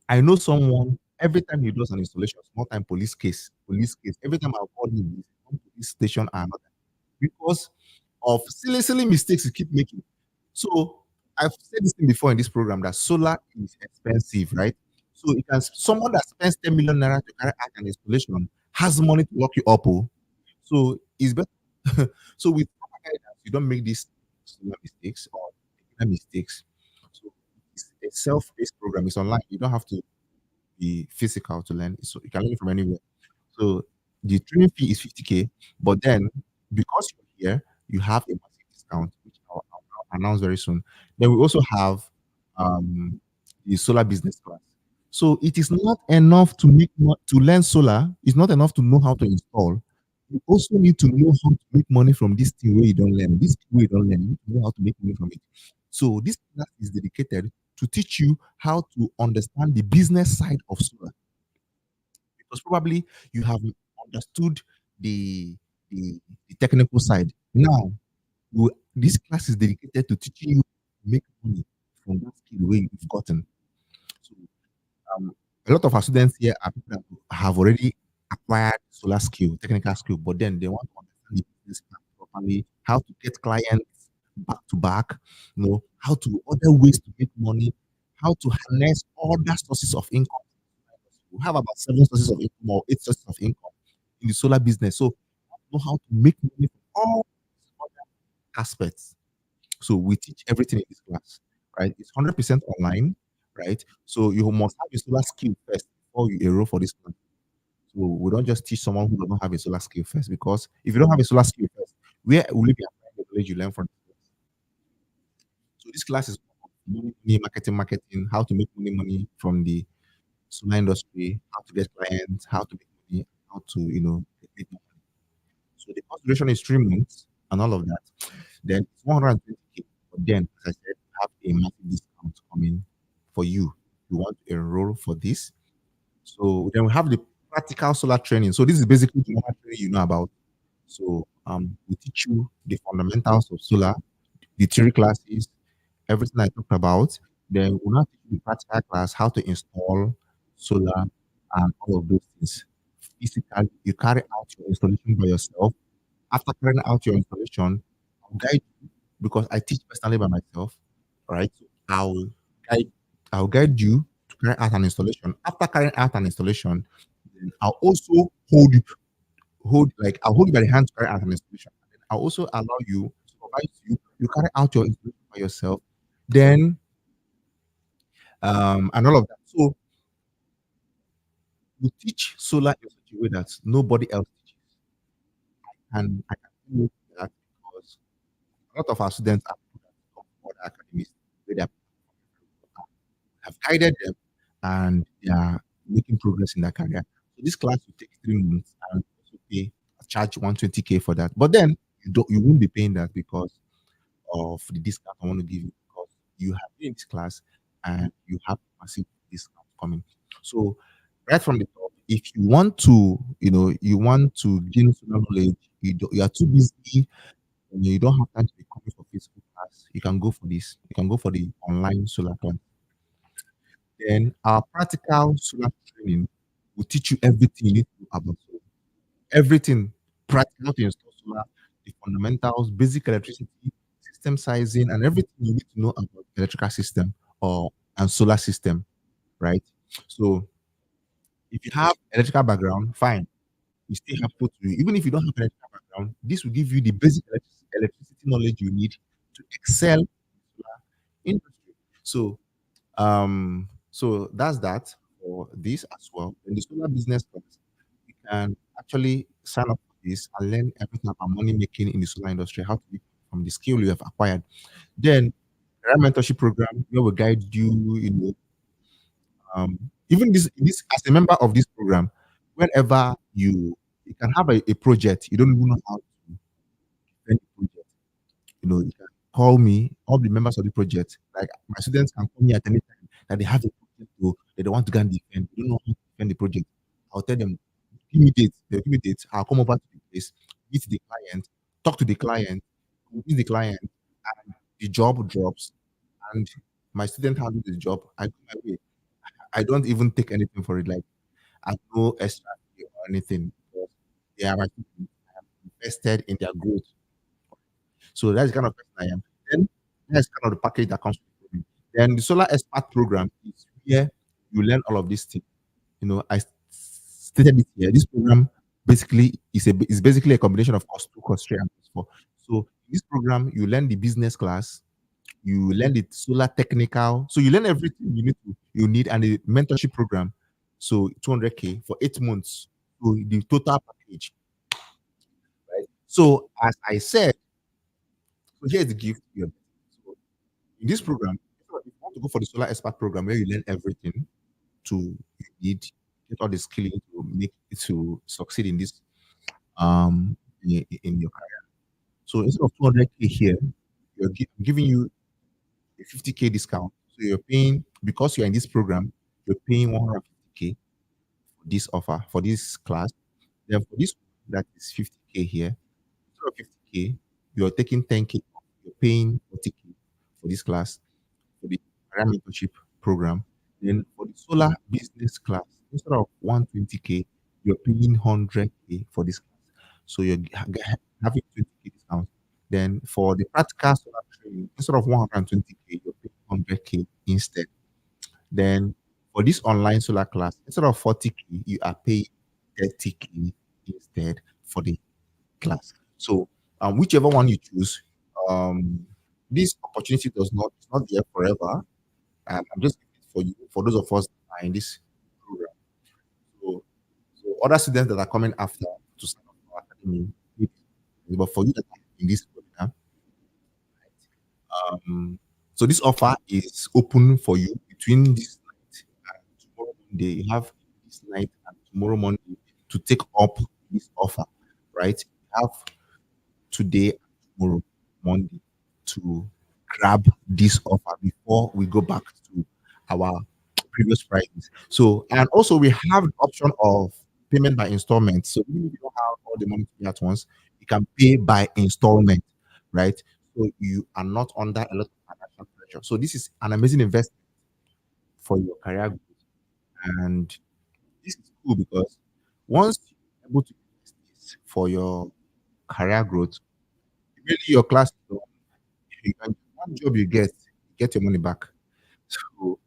I know someone, every time he does an installation, small time police case, every time I call him, he's one police station and another because of silly mistakes he keep making. So I've said this thing before in this program that solar is expensive, right? So it can someone that spends 10 million naira to carry out an installation has money to lock you up. Oh. So it's better. So with proper guidance, you don't make these solar mistakes or beginner mistakes. So it's a self-paced program. It's online. You don't have to be physical to learn. So you can learn from anywhere. So the training fee is 50K, but then because you're here, you have a massive discount, which I'll announce very soon. Then we also have um, the solar business class. So it is not enough to to learn solar. It's not enough to know how to install. You also need to know how to make money from this thing where you don't learn. This thing where you don't learn, you need to know how to make money from it. So this class is dedicated to teach you how to understand the business side of solar because probably you have understood the the technical side. Now, this class is dedicated to teaching you to make money from that skill where you've gotten. So, a lot of our students here are people that have already acquired solar skill, technical skill, but then they want to understand the business plan properly, how to get clients back to back, how to other ways to make money, how to harness other sources of income. We have about 7 sources of income or 8 sources of income in the solar business. So know how to make money from all other aspects. So we teach everything in this class, right? It's 100% online, right? So you must have a solar skill first before you enroll for this class. So we don't just teach someone who does not have a solar skill first, because if you don't have a solar skill first, where will you be applying the knowledge you learn from this class? So this class is money, marketing, how to make money from the solar industry, how to get clients, how to make money, how to, make money. So the course duration is 3 months and all of that. Then it's 120K. But then, as I said, we have a massive discount coming for you. You want to enroll for this. So then we have the practical solar training. So this is basically the normal training you know about. So we teach you the fundamentals of solar, the theory classes, everything I talked about. Then we'll now teach you the practical class, how to install solar and all of those things. Physically, you carry out your installation by yourself. After carrying out your installation, I'll guide you because I teach personally by myself. Right? So guide I'll guide you to carry out an installation. After carrying out an installation, then I'll also I'll hold you by the hand to carry out an installation. And then I'll also allow you, supervise you, you carry out your installation by yourself. Then and all of that. So we teach solar in such a way that nobody else teaches. And I can tell you that because a lot of our students are put at other academies where they have guided them and they are making progress in their career. So this class will take 3 months and also pay charge 120K for that. But then you won't be paying that because of the discount I want to give you because you have been in this class and you have massive discount coming. So right from the top, if you want to, you want to gain some knowledge, you are too busy and you don't have time to be coming for physical class, you can go for this. You can go for the online solar class. Then our practical solar training will teach you everything you need to know about solar. Everything practical to install solar, the fundamentals, basic electricity, system sizing, and everything you need to know about electrical system or and solar system, right? So if you have electrical background, fine. You still have to, even if you don't have electrical background, this will give you the basic electricity knowledge you need to excel in the solar industry. So that's that for this as well. In the solar business class, you can actually sign up for this and learn everything about money making in the solar industry, how to make from the skill you have acquired. Then there are mentorship program where we guide you, even this as a member of this program, whenever you can have a project, you don't even know how to defend the project. You can call me, all the members of the project, like my students can call me at any time that they have a project to, they don't want to go and defend, they don't know how to defend the project. I'll tell them, give me dates, they'll give me dates, I'll come over to the place, meet the client, talk to the client, convince the client, and the job drops, and my student handles the job, I go my way. I don't even take anything for it, like I no extra fee or anything because they are my students. I am invested in their growth. So that's the kind of person I am. Then that's kind of the package that comes with it. Then the Solar Expert program is where you learn all of these things. I stated it here. This program basically is basically a combination of course two, course three, and course four. So in this program, you learn the business class, you learn the solar technical, so you learn everything you need, and the mentorship program. So 200K for 8 months. So the total package, right? So as I said, so here's the gift here. So in this program, if you want to go for the solar expert program where you learn everything to you need, get all the skill you need to make it to succeed in this in your career. So instead of 200K here, giving you a 50K discount. So you're paying because you're in this program, you're paying 150K for this offer for this class. Then for this that is 50K here, instead of 50K, you're taking 10K off. You're paying 40K for this class for the career mentorship program. Then for the solar business class, instead of 120K, you're paying 100K for this class. So you're having 20K discount. Then for the practical solar training, instead of 120K, you're paying 100K instead. Then for this online solar class, instead of 40K, you are paying 30K instead for the class. So whichever one you choose, um, this opportunity does not it's not there forever. And I'm just giving it for you, for those of us that are in this program. So other students that are coming after to sign up for our academy, but for you that are in this program, um, so this offer is open for you between this night and tomorrow Monday. You have this night and tomorrow Monday to take up this offer, right? You have today and tomorrow. Monday to grab this offer before we go back to our previous prices. So, and also we have the option of payment by installment. So even if you don't have all the money to pay at once, you can pay by installment, right? So you are not under a lot of financial pressure. So this is an amazing investment for your career growth. And this is cool because once you're able to invest this for your career growth, immediately your class is done, you can one job you get your money back. So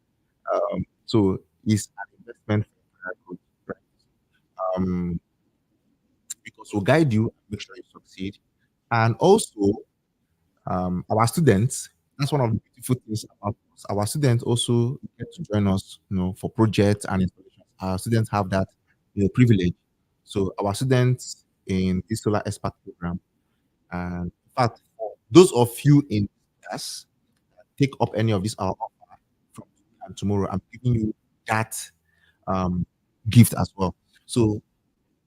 so it's an investment for career growth, right? Because we'll guide you and make sure you succeed. And also our students, that's one of the beautiful things about us. Our students also get to join us, for projects and installations. Our students have that privilege. So our students in this solar expert program, and in fact, for those of you in class that take up any of this our offer from today and tomorrow, I'm giving you that um, gift as well. So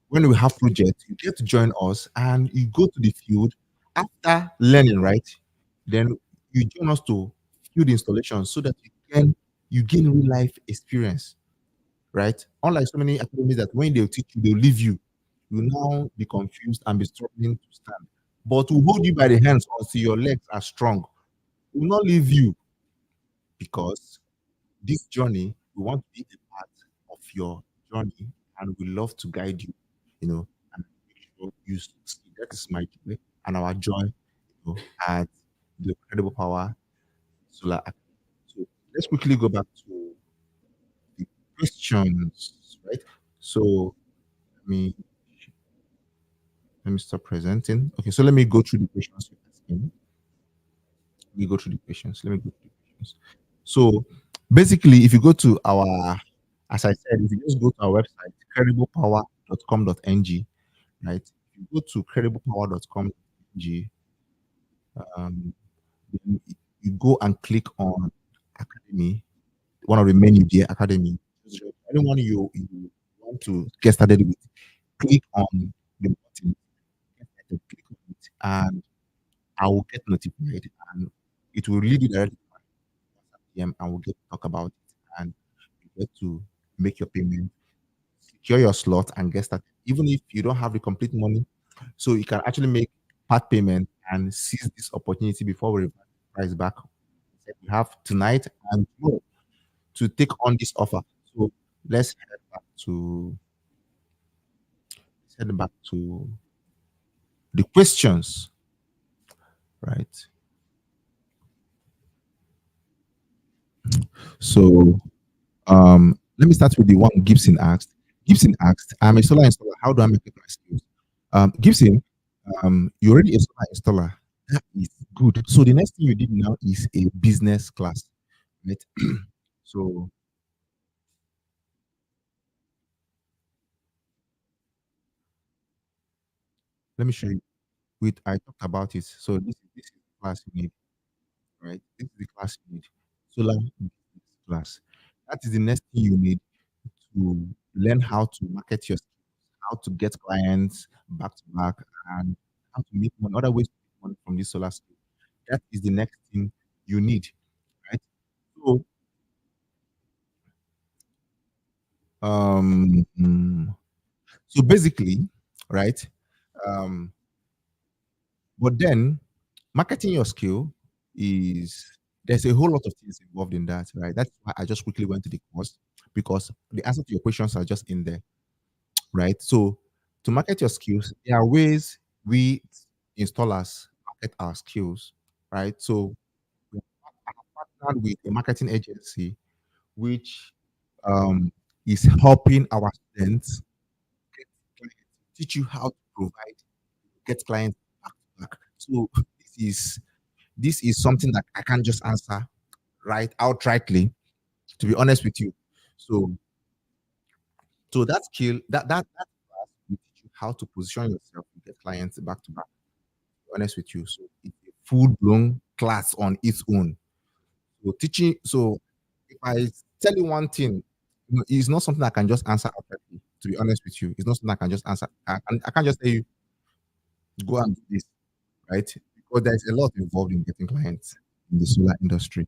when we have projects, you get to join us and you go to the field after learning, right? Then you join us to field installation so that you gain real life experience, right? Unlike so many academies that when they'll teach you, they'll leave you. You now be confused and be struggling to stand. But to hold you by the hands until your legs are strong, will not leave you because this journey, we want to be a part of your journey and we love to guide you, and make sure you succeed. That is my joy and our joy, at the Incredible Power Solar Academy. So let's quickly go back to the questions, right? So let me let me stop presenting. Okay, so let me go through the questions you're asking. Let me go through the questions. Let me go through the questions. So basically, if you go to as I said, if you just go to our website, crediblepower.com.ng, right? If you go to crediblepower.com.ng, um, then you go and click on Academy, one of the menu there, Academy. Anyone you want to get started with, click on the button, click on it, and I will get notified and it will lead you directly to my WhatsApp DM and we'll get to talk about it and you get to make your payment, secure your slot and get started. Even if you don't have the complete money, so you can actually make part payment and seize this opportunity before we revert the price back. We have tonight and tomorrow to take on this offer. So let's head back to let's head back to the questions, right? So let me start with the one Gibson asked. Gibson asked, I'm a solar installer. How do I market my skills? Gibson, you're already a solar installer. That is good. So the next thing you did now is a business class, right? So let me show you. I talked about it. So this is the class you need, right? This is the class you need. Solar business class. That is the next thing you need to learn how to market your skills, how to get clients back to back, and how to make money, other ways to make money from this solar skill. That is the next thing you need, right? So, um, mm, so basically, right? Um, but then marketing your skill is there's a whole lot of things involved in that, right? That's why I just quickly went to the course because the answer to your questions are just in there, right? So to market your skills, there are ways we installers market our skills, right? So I have partnered with a marketing agency which um, is helping our students get clients, teach you how to provide, get clients back to back. So this is something that I can't just answer right outrightly, to be honest with you. So so that skill, that class will teach you how to position yourself to get clients back to back. To be honest with you. So it's a full-blown class on its own. So teaching, so if I tell you one thing, it's not something I can just answer outrightly, to be honest with you. It's not something I can just answer. I can't just tell you go and do this, right? But there's a lot involved in getting clients in the solar industry.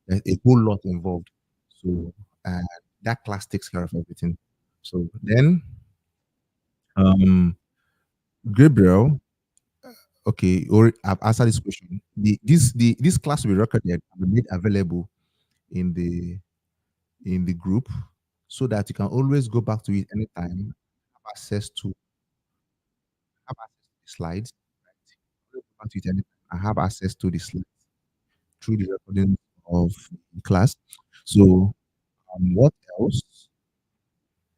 There's a whole lot involved. So uh, that class takes care of everything. So then, um, Gabriel, okay, or I've answered this question. This class will be recorded and be made available in the group so that you can always go back to it anytime, have access to the slides. Right? Always go back to it anytime. I have access to the slides through the recording of the class. So what else?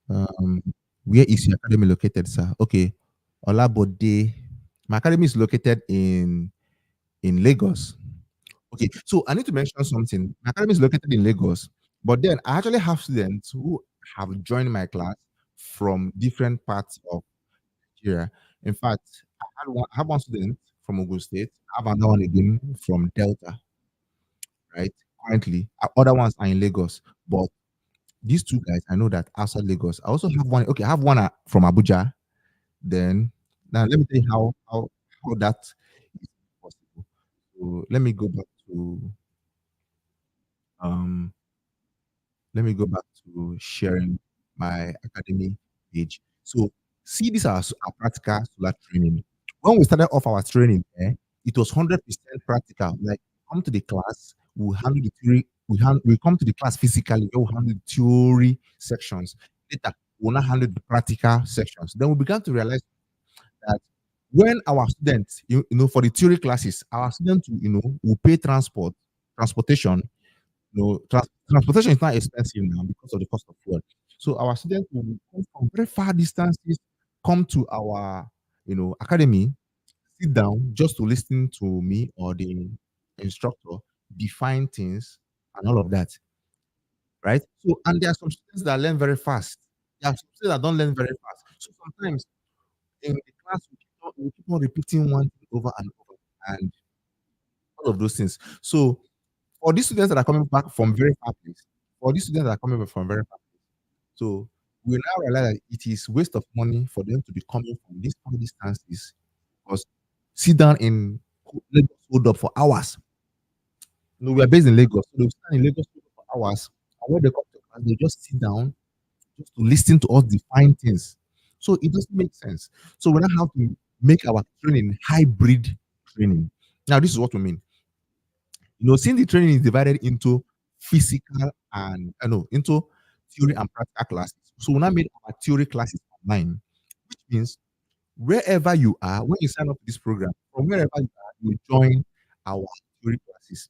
Um, where is your academy located, sir? Okay, Olabode. My academy is located in Lagos. Okay, so I need to mention something. My academy is located in Lagos, but then I actually have students who have joined my class from different parts of Nigeria. In fact, I have one student from Ogun State. I have another one again from Delta, right? Currently, other ones are in Lagos, but these two guys, I know that outside Lagos. I also have one. Okay, I have one from Abuja. Then now let me tell you how that is possible. So um let me go back to sharing my academy page. So see, these are our practical solar training. When we started off our training, it was 100% practical. Like come to the class, we handle the theory, we come to the class physically, we handle the theory sections. Later, we'll not handle the practical sections. Then we began to realize that when our students, for the theory classes, our students, will pay transportation. Transportation is not expensive now because of the cost of fuel. So our students will come from very far distances, come to our, academy, sit down just to listen to me or the instructor define things and all of that, right? So, and there are some students that learn very fast. There are some students that don't learn very fast. So sometimes in the class, we keep on repeating one thing over and over, and all of those things. So for these students that are coming back from very far place, for these students that are coming back from very far place, so we now realize that it is waste of money for them to be coming from these far distances because sit down in Lagos, hold up for hours. We are based in Lagos, so they will stand in Lagos hold up for hours. And when they come to class, they just sit down just to listen to us define things. So it doesn't make sense. So we now have to make our training hybrid training. Now, this is what we mean. Since the training is divided into physical and into theory and practical classes. So we now made our theory classes online, which means wherever you are, when you sign up for this program, from wherever you are, you join our theory classes.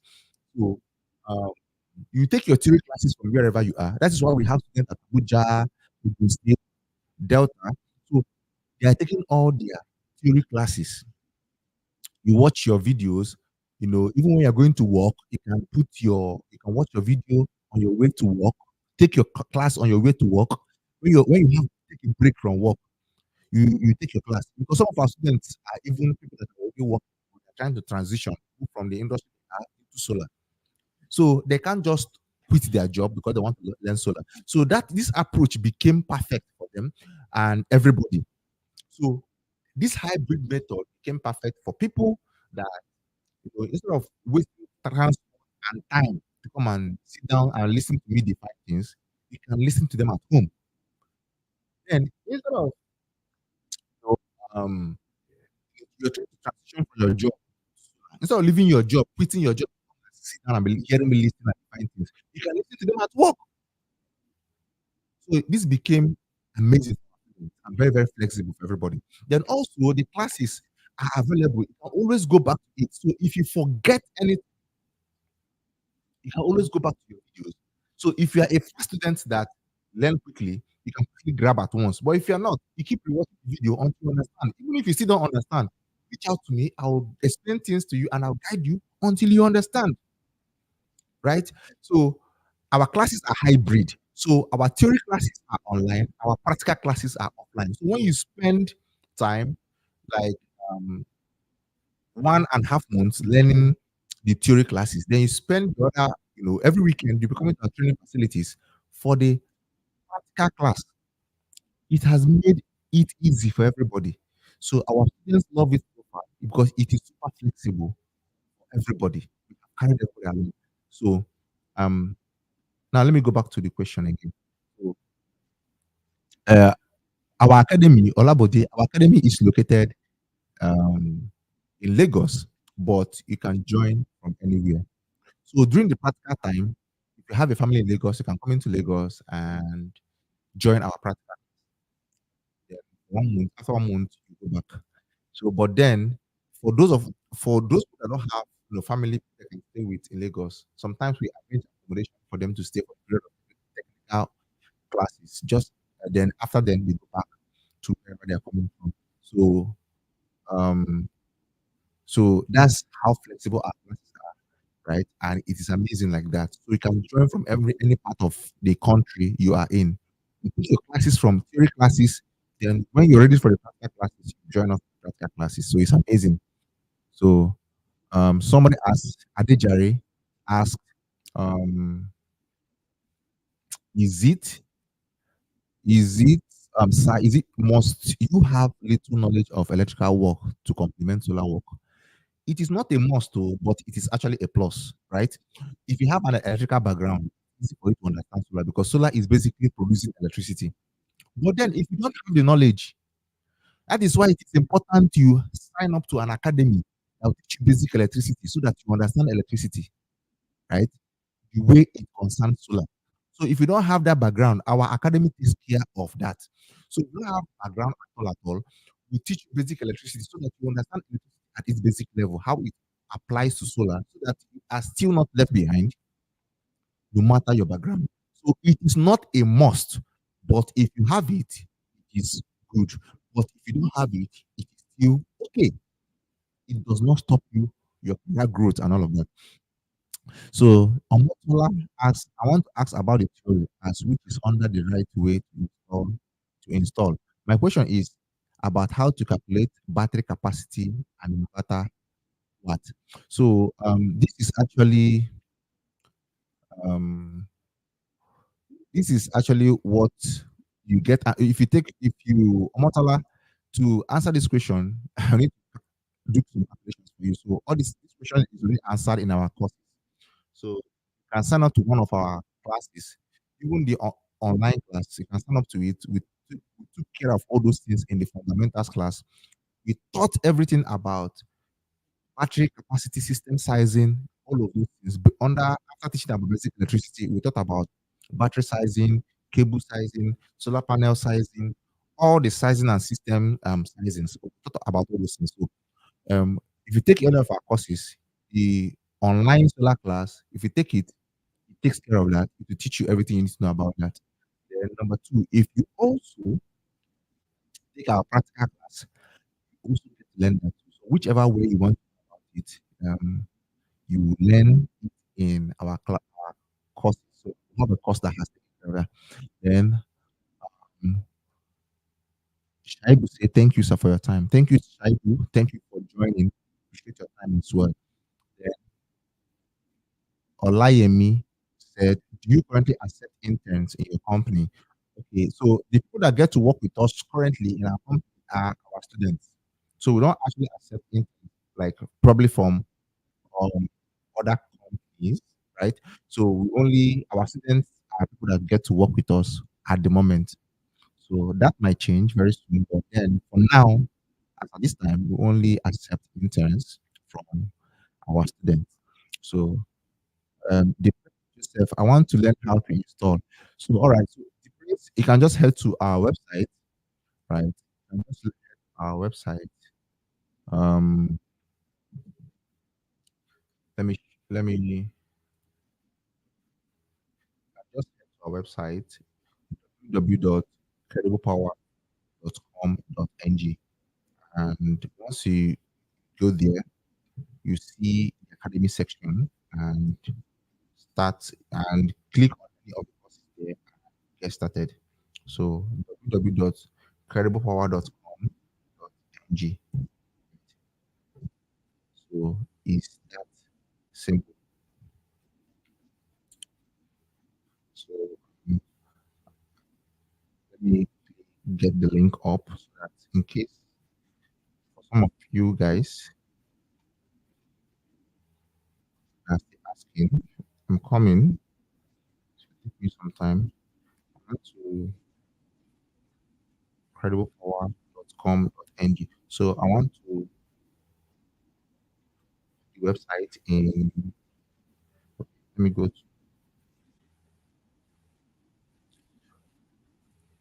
So um, you take your theory classes from wherever you are. That is why we have students at Abuja, Ogun State, Delta. So they are taking all their theory classes. You watch your videos, even when you're going to work, you can watch your video on your way to work, take your class on your way to work. When you have to take a break from work, you take your class. Because some of our students are even people that are already working, they're trying to transition from the industry into solar. So they can't just quit their job because they want to learn solar. So that this approach became perfect for them and everybody. So this hybrid method became perfect for people that, instead of wasting transport and time to come and sit down and listen to me define things, you can listen to them at home. Then instead of, you know, you're trying to transition from your job, instead of leaving your job, quitting your job, sit down and be hearing me listen and define things, you can listen to them at work. So this became amazing and very, very flexible for everybody. Then also the classes are available. You can always go back to it. So if you forget anything, you can always go back to your videos. So if you are a fast student that learn quickly, you can quickly grab at once. But if you're not, you keep rewatching the video until you understand. Even if you still don't understand, reach out to me. I'll explain things to you and I'll guide you until you understand. Right? So our classes are hybrid. So our theory classes are online, our practical classes are offline. So when you spend time like um, 1.5 months learning the theory classes, then you spend the other, every weekend you be coming to our training facilities for the practical class. It has made it easy for everybody. So our students love it so far because it is super flexible. everybody. We have carried everybody along. So um now let me go back to the question again. So uh, our academy, Olabode, our academy is located um, in Lagos, but you can join from anywhere. So during the practical time, if you have a family in Lagos, you can come into Lagos and join our practical. Then 1 month, after 1 month, you go back. So, but then for those who don't have family they can stay with in Lagos, sometimes we arrange accommodation for them to stay for a period of technical classes. Just then after then they go back to wherever they are coming from. So um so that's how flexible our classes are, right? And it is amazing like that. So you can join from every any part of the country you are in. You take your classes from theory classes, then when you're ready for the practical classes, you join us for practical classes. So it's amazing. So somebody asked Adejare asked, um, is it is it sir, is it must you have little knowledge of electrical work to complement solar work? It is not a must, though, but it is actually a plus, right? If you have an electrical background, it's easy for you to understand solar because solar is basically producing electricity. But then, if you don't have the knowledge, that is why it is important you sign up to an academy that will teach you basic electricity so that you understand electricity, right? The way it concerns solar. So if you don't have that background, our academy takes care of that. So if you don't have background at all, we teach you basic electricity so that you understand electricity at its basic level, how it applies to solar, so that you are still not left behind, no matter your background. So it is not a must, but if you have it, it is good. But if you don't have it, it is still okay. It does not stop you, your career growth and all of that. So Omotola asks, I want to ask about the theory as which is under the right way to install. My question is about how to calculate battery capacity and inverter watt. So um, this is actually what you get if you Omotola to answer this question. I need to do some calculations for you. So all this question is already answered in our course. So you can sign up to one of our classes, even the online class. You can sign up to it. We took care of all those things in the fundamentals class. We taught everything about battery capacity, system sizing, all of those things. But after teaching about basic electricity, we taught about battery sizing, cable sizing, solar panel sizing, all the sizing and system sizing. So we taught about all those things. So if you take any of our courses, the online solar class, if you take it, it takes care of that. It will teach you everything you need to know about that. Then number two, if you also take our practical class, you also get to learn that too. So whichever way you want to go about it, you will learn it in our course. So we have a course that has taken care of that. Then Shaibu say thank you, sir, for your time. Thank you, Shaibu. Thank you for joining. Appreciate your time as well. Then Olayemi said, do you currently accept interns in your company? Okay, so the people that get to work with us currently in our company are our students. So we don't actually accept interns like probably from um, other companies, right? So our students are people that get to work with us at the moment. So that might change very soon. But then for now, as at this time, we only accept interns from our students. So the Joseph, I want to learn how to install. So all right, so the place, you can just head to our website, right? You can just look at our website. Um, let me let me just head to our website www.crediblepower.com.ng, and once you go there, you see the academy section and start and click on any of the courses there and get started. So www.crediblepower.com.ng. So it's that simple. So let me get the link up so that in case for some of you guys, asking. I'm coming. Give me some time. I went to crediblepower.com.ng. So I want to the website in. Let me go to.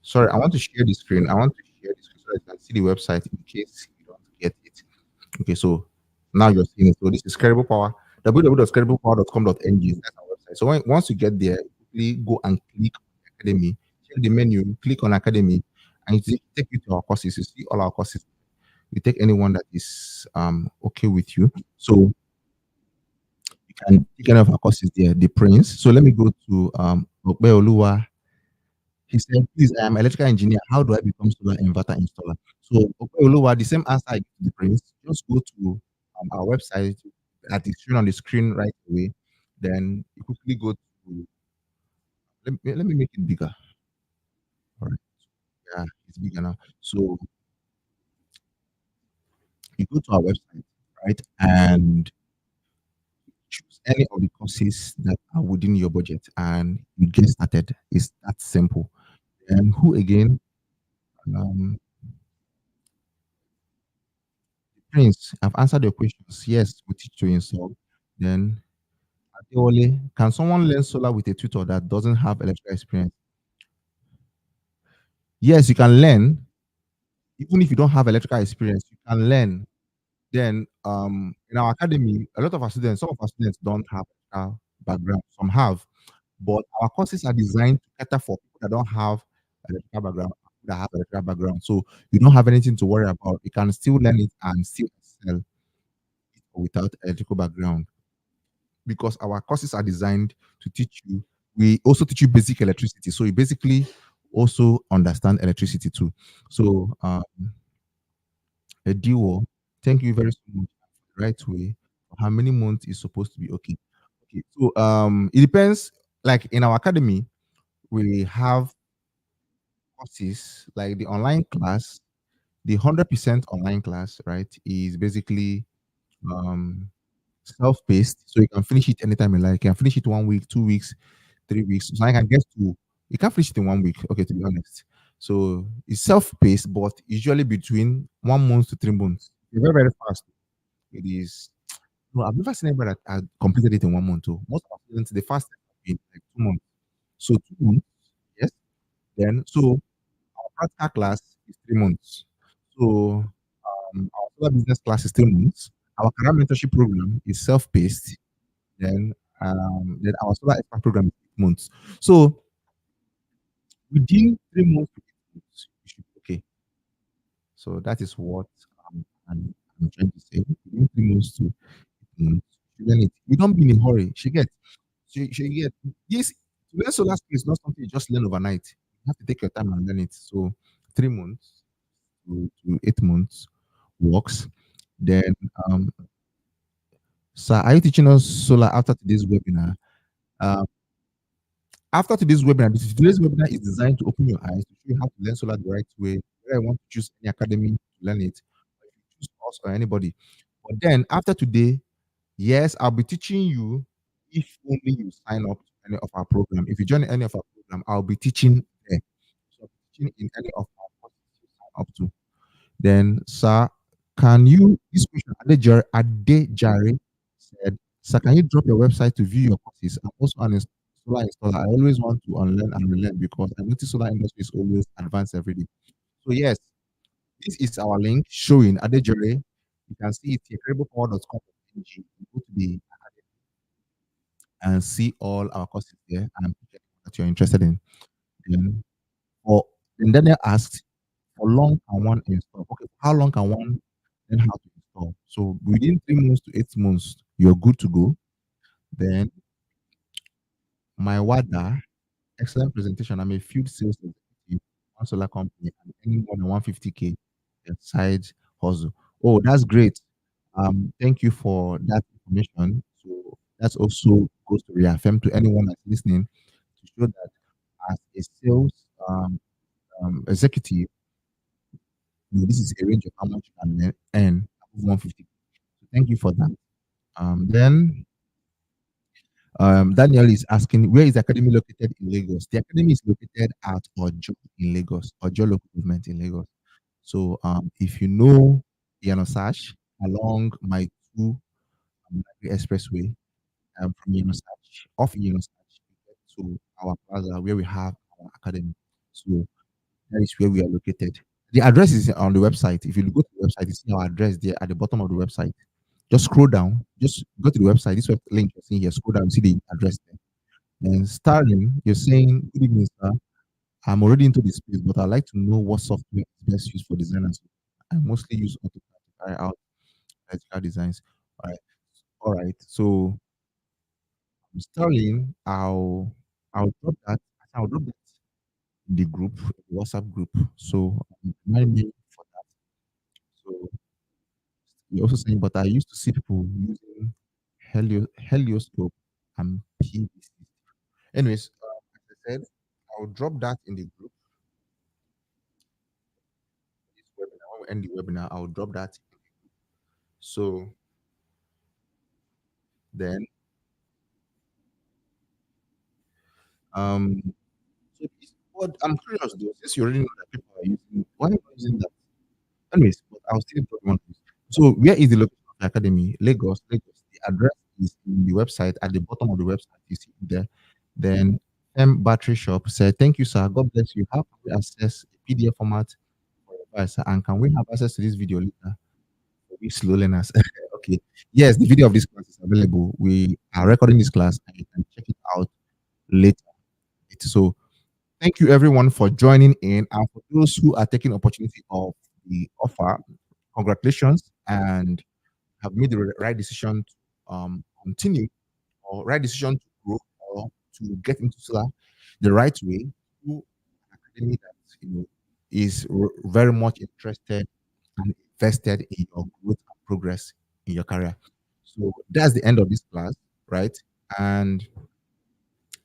Sorry, I want to share the screen. I want to share the screen so that you can see the website in case you don't get it. Okay, so now you're seeing it. So this is Credible Power, www.crediblepower.com.ng. That's our website. So once you get there, quickly go and click on Academy. Check the menu, click on Academy, and it take you to our courses. You see all our courses. We take anyone that is okay with you. So you can take any of our courses there. The Prince. So let me go to Okbeoluwa. He said, please, I am electrical engineer. How do I become solar inverter installer? So, Oluwa, the same answer I gave to the prince. Just go to our website that is shown on the screen right away. Then you quickly go to, let me make it bigger. All right. Yeah, it's bigger now. So, you go to our website, right? And choose any of the courses that are within your budget and you get started. It's that simple. And who again? Um, Prince, I've answered your questions. Yes, we teach to install. Then, Adeole, can someone learn solar with a tutor that doesn't have electrical experience? Yes, you can learn. Even if you don't have electrical experience, you can learn. Then, in our academy, a lot of our students, some of our students don't have electrical background. Some have, but our courses are designed to cater for people that don't have electrical background, that have electrical background. So you don't have anything to worry about. You can still learn it and still excel without electrical background, because our courses are designed to teach you. We also teach you basic electricity, so you basically also understand electricity too. So, a duo, thank you very so much. Right way. How many months is supposed to be okay? Okay, so it depends. Like in our academy, we have courses like the online class. The 100% online class, right, is basically um self-paced, so you can finish it anytime you like. You can finish it 1 week, 2 weeks, 3 weeks. So I can get to you can't finish it in 1 week. Okay, to be honest. So it's self-paced, but usually between 1 month to 3 months. It's very, very fast. It is no, I've never seen anybody that had completed it in 1 month too. Most of our students, the fastest have been like 2 months. So 2 months, yes. Then so our practical class is 3 months. So our solar business class is 3 months. Our career mentorship program is self-paced. Then our solar expert program is 8 months. So within 3 months to 8 months, you should be okay. So that is what I'm trying to say. Within 3 months to 8 months, you learn it. You don't be in a hurry. She get this to learn solar skill is not something you just learn overnight. You have to take your time and learn it. So 3 months to 8 months works. Then sir, are you teaching us solar after today's webinar? Um, After today's webinar, today's webinar is designed to open your eyes to show you how to learn solar the right way. Whether I want to choose any academy to learn it, or if you choose us or anybody. But then after today, yes, I'll be teaching you if only you sign up to any of our program. If you join any of our program, I'll be teaching there. So I'll be teaching in any of our courses you sign up to. Then, sir, can you this question Adejare said, sir, can you drop your website to view your courses? I'm also an solar installer. I always want to unlearn and relearn because I notice solar industry is always advanced every day. So yes, this is our link showing Adejare. You can see it here, crediblepower.com.ng. You go to the and see all our courses there and pick any that you're interested in. Then, or and then they asked, for long can one install? Okay, how long can one learn how to install? So within 3 months to 8 months, you're good to go. Then my WADA, excellent presentation. I'm a field sales executive, one solar company, and any more than 150K side hustle. Oh, that's great. Thank you for that information. So that's also goes to reaffirm to anyone that's listening to show that as a sales executive, this is a range of how much you can earn above 150. So thank you for that. Then Daniel is asking, where is the academy located in Lagos? The academy is located at Ojo in Lagos, Ojo local government in Lagos. So if you know Yanosach along my two expressway, from Yanosach, off Yanosach, you get to our plaza where we have our academy. So that is where we are located. The address is on the website. If you go to the website, you see our address there at the bottom of the website. Just scroll down, just go to the website. This web link you're seeing here, scroll down, see the address there. And Starling, you're saying, good evening, sir. I'm already into this space, but I'd like to know what software is best used for designers. I mostly use AutoCAD to carry out vertical designs. All right. All right. So Sterling, I'll drop that in the group, the WhatsApp group. So remind me for that. So you're also saying, but I used to see people using helioscope and PVC. Anyways, as I said, I'll drop that in the group. This webinar, when we end the webinar, I'll drop that. So then, um, what I'm curious though, since you already know that people are using, why are you not using that? Anyways, but I'll still drop one. So where is the location of the academy? Lagos, Lagos. The address is in the website at the bottom of the website. You see it there. Then Battery Shop said, "Thank you, sir. God bless you. How can we access a PDF format for your advice, sir? And can we have access to this video later? For we slow learners." Okay. Yes, the video of this class is available. We are recording this class and you can check it out later. So thank you everyone for joining in. And for those who are taking opportunity of the offer, congratulations and have made the right decision to continue, or right decision to grow, or to get into solar the right way through an academy that is very much interested and invested in your growth and progress in your career. So that's the end of this class, right? And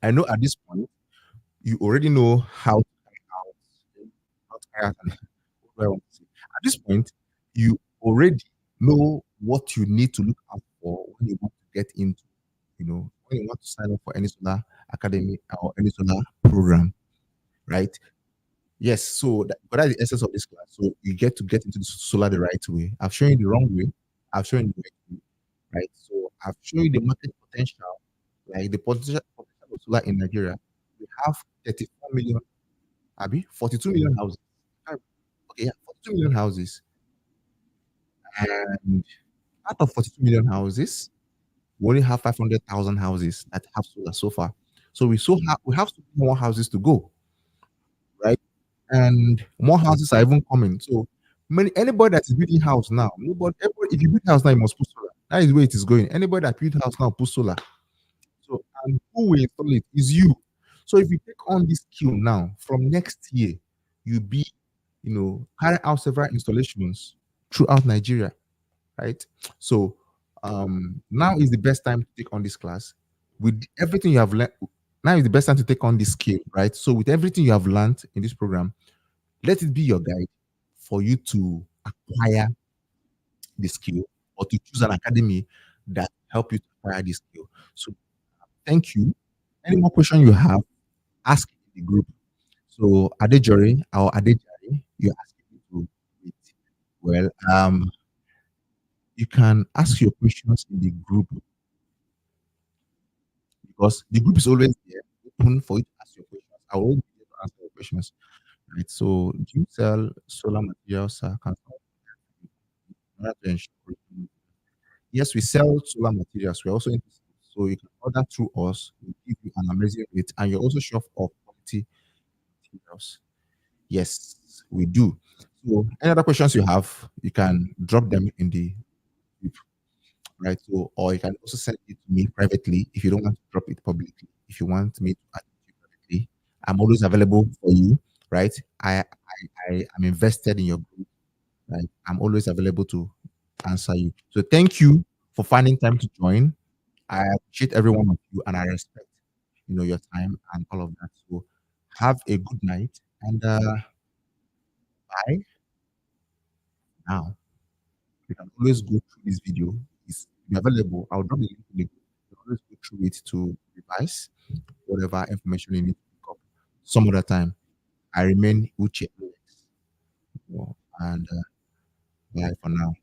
I know at this point you already know how to carry out what do I want to say. At this point, you already know what you need to look out for when you want to get into, when you want to sign up for any solar academy or any solar program, right? Yes, so but that's the essence of this class. So you get into the solar the right way. I've shown you the wrong way. I've shown you the right way, right? So I've shown you the market potential, like the potential of solar in Nigeria. We have 34 million, Abi, 42 million houses. Okay, yeah, 42 million houses. And out of 42 million houses, we only have 500,000 houses that have solar so far. So we have to more houses to go, right? And more houses are even coming. So anybody that is building house now, if you build house now, you must put solar. That is where it is going. Anybody that build house now, put solar. So and who will install it is you. So if you take on this skill now, from next year, you be, carry out several installations throughout Nigeria, right? So now is the best time to take on this class. With everything you have learned, now is the best time to take on this skill, right? So with everything you have learned in this program, let it be your guide for you to acquire the skill, or to choose an academy that help you to acquire this skill. So thank you. Any more question you have, ask in the group. So Adejore or Adejare, you're asking me to wait. Well, you can ask your questions in the group, because the group is always there, open for you to ask your questions. I will always be there to answer your questions. Right. So do you sell solar materials? Can in order to ensure. Yes, we sell solar materials. We're also into sales. So you can order through us. We give you an amazing rate, and you're also sure of quality materials. Yes, we do. So any other questions you have, you can drop them in the group, right? So, or you can also send it to me privately if you don't want to drop it publicly. If you want me to add it to you privately, I'm always available for you, right? I am invested in your group, right? I'm always available to answer you. So thank you for finding time to join. I appreciate every one of you, and I respect, your time and all of that. So have a good night, and bye now. You can always go through this video. It's available. I'll drop the link in the group. always go through it to revise whatever information you need to pick up. Some other time, I remain Uche, and bye for now.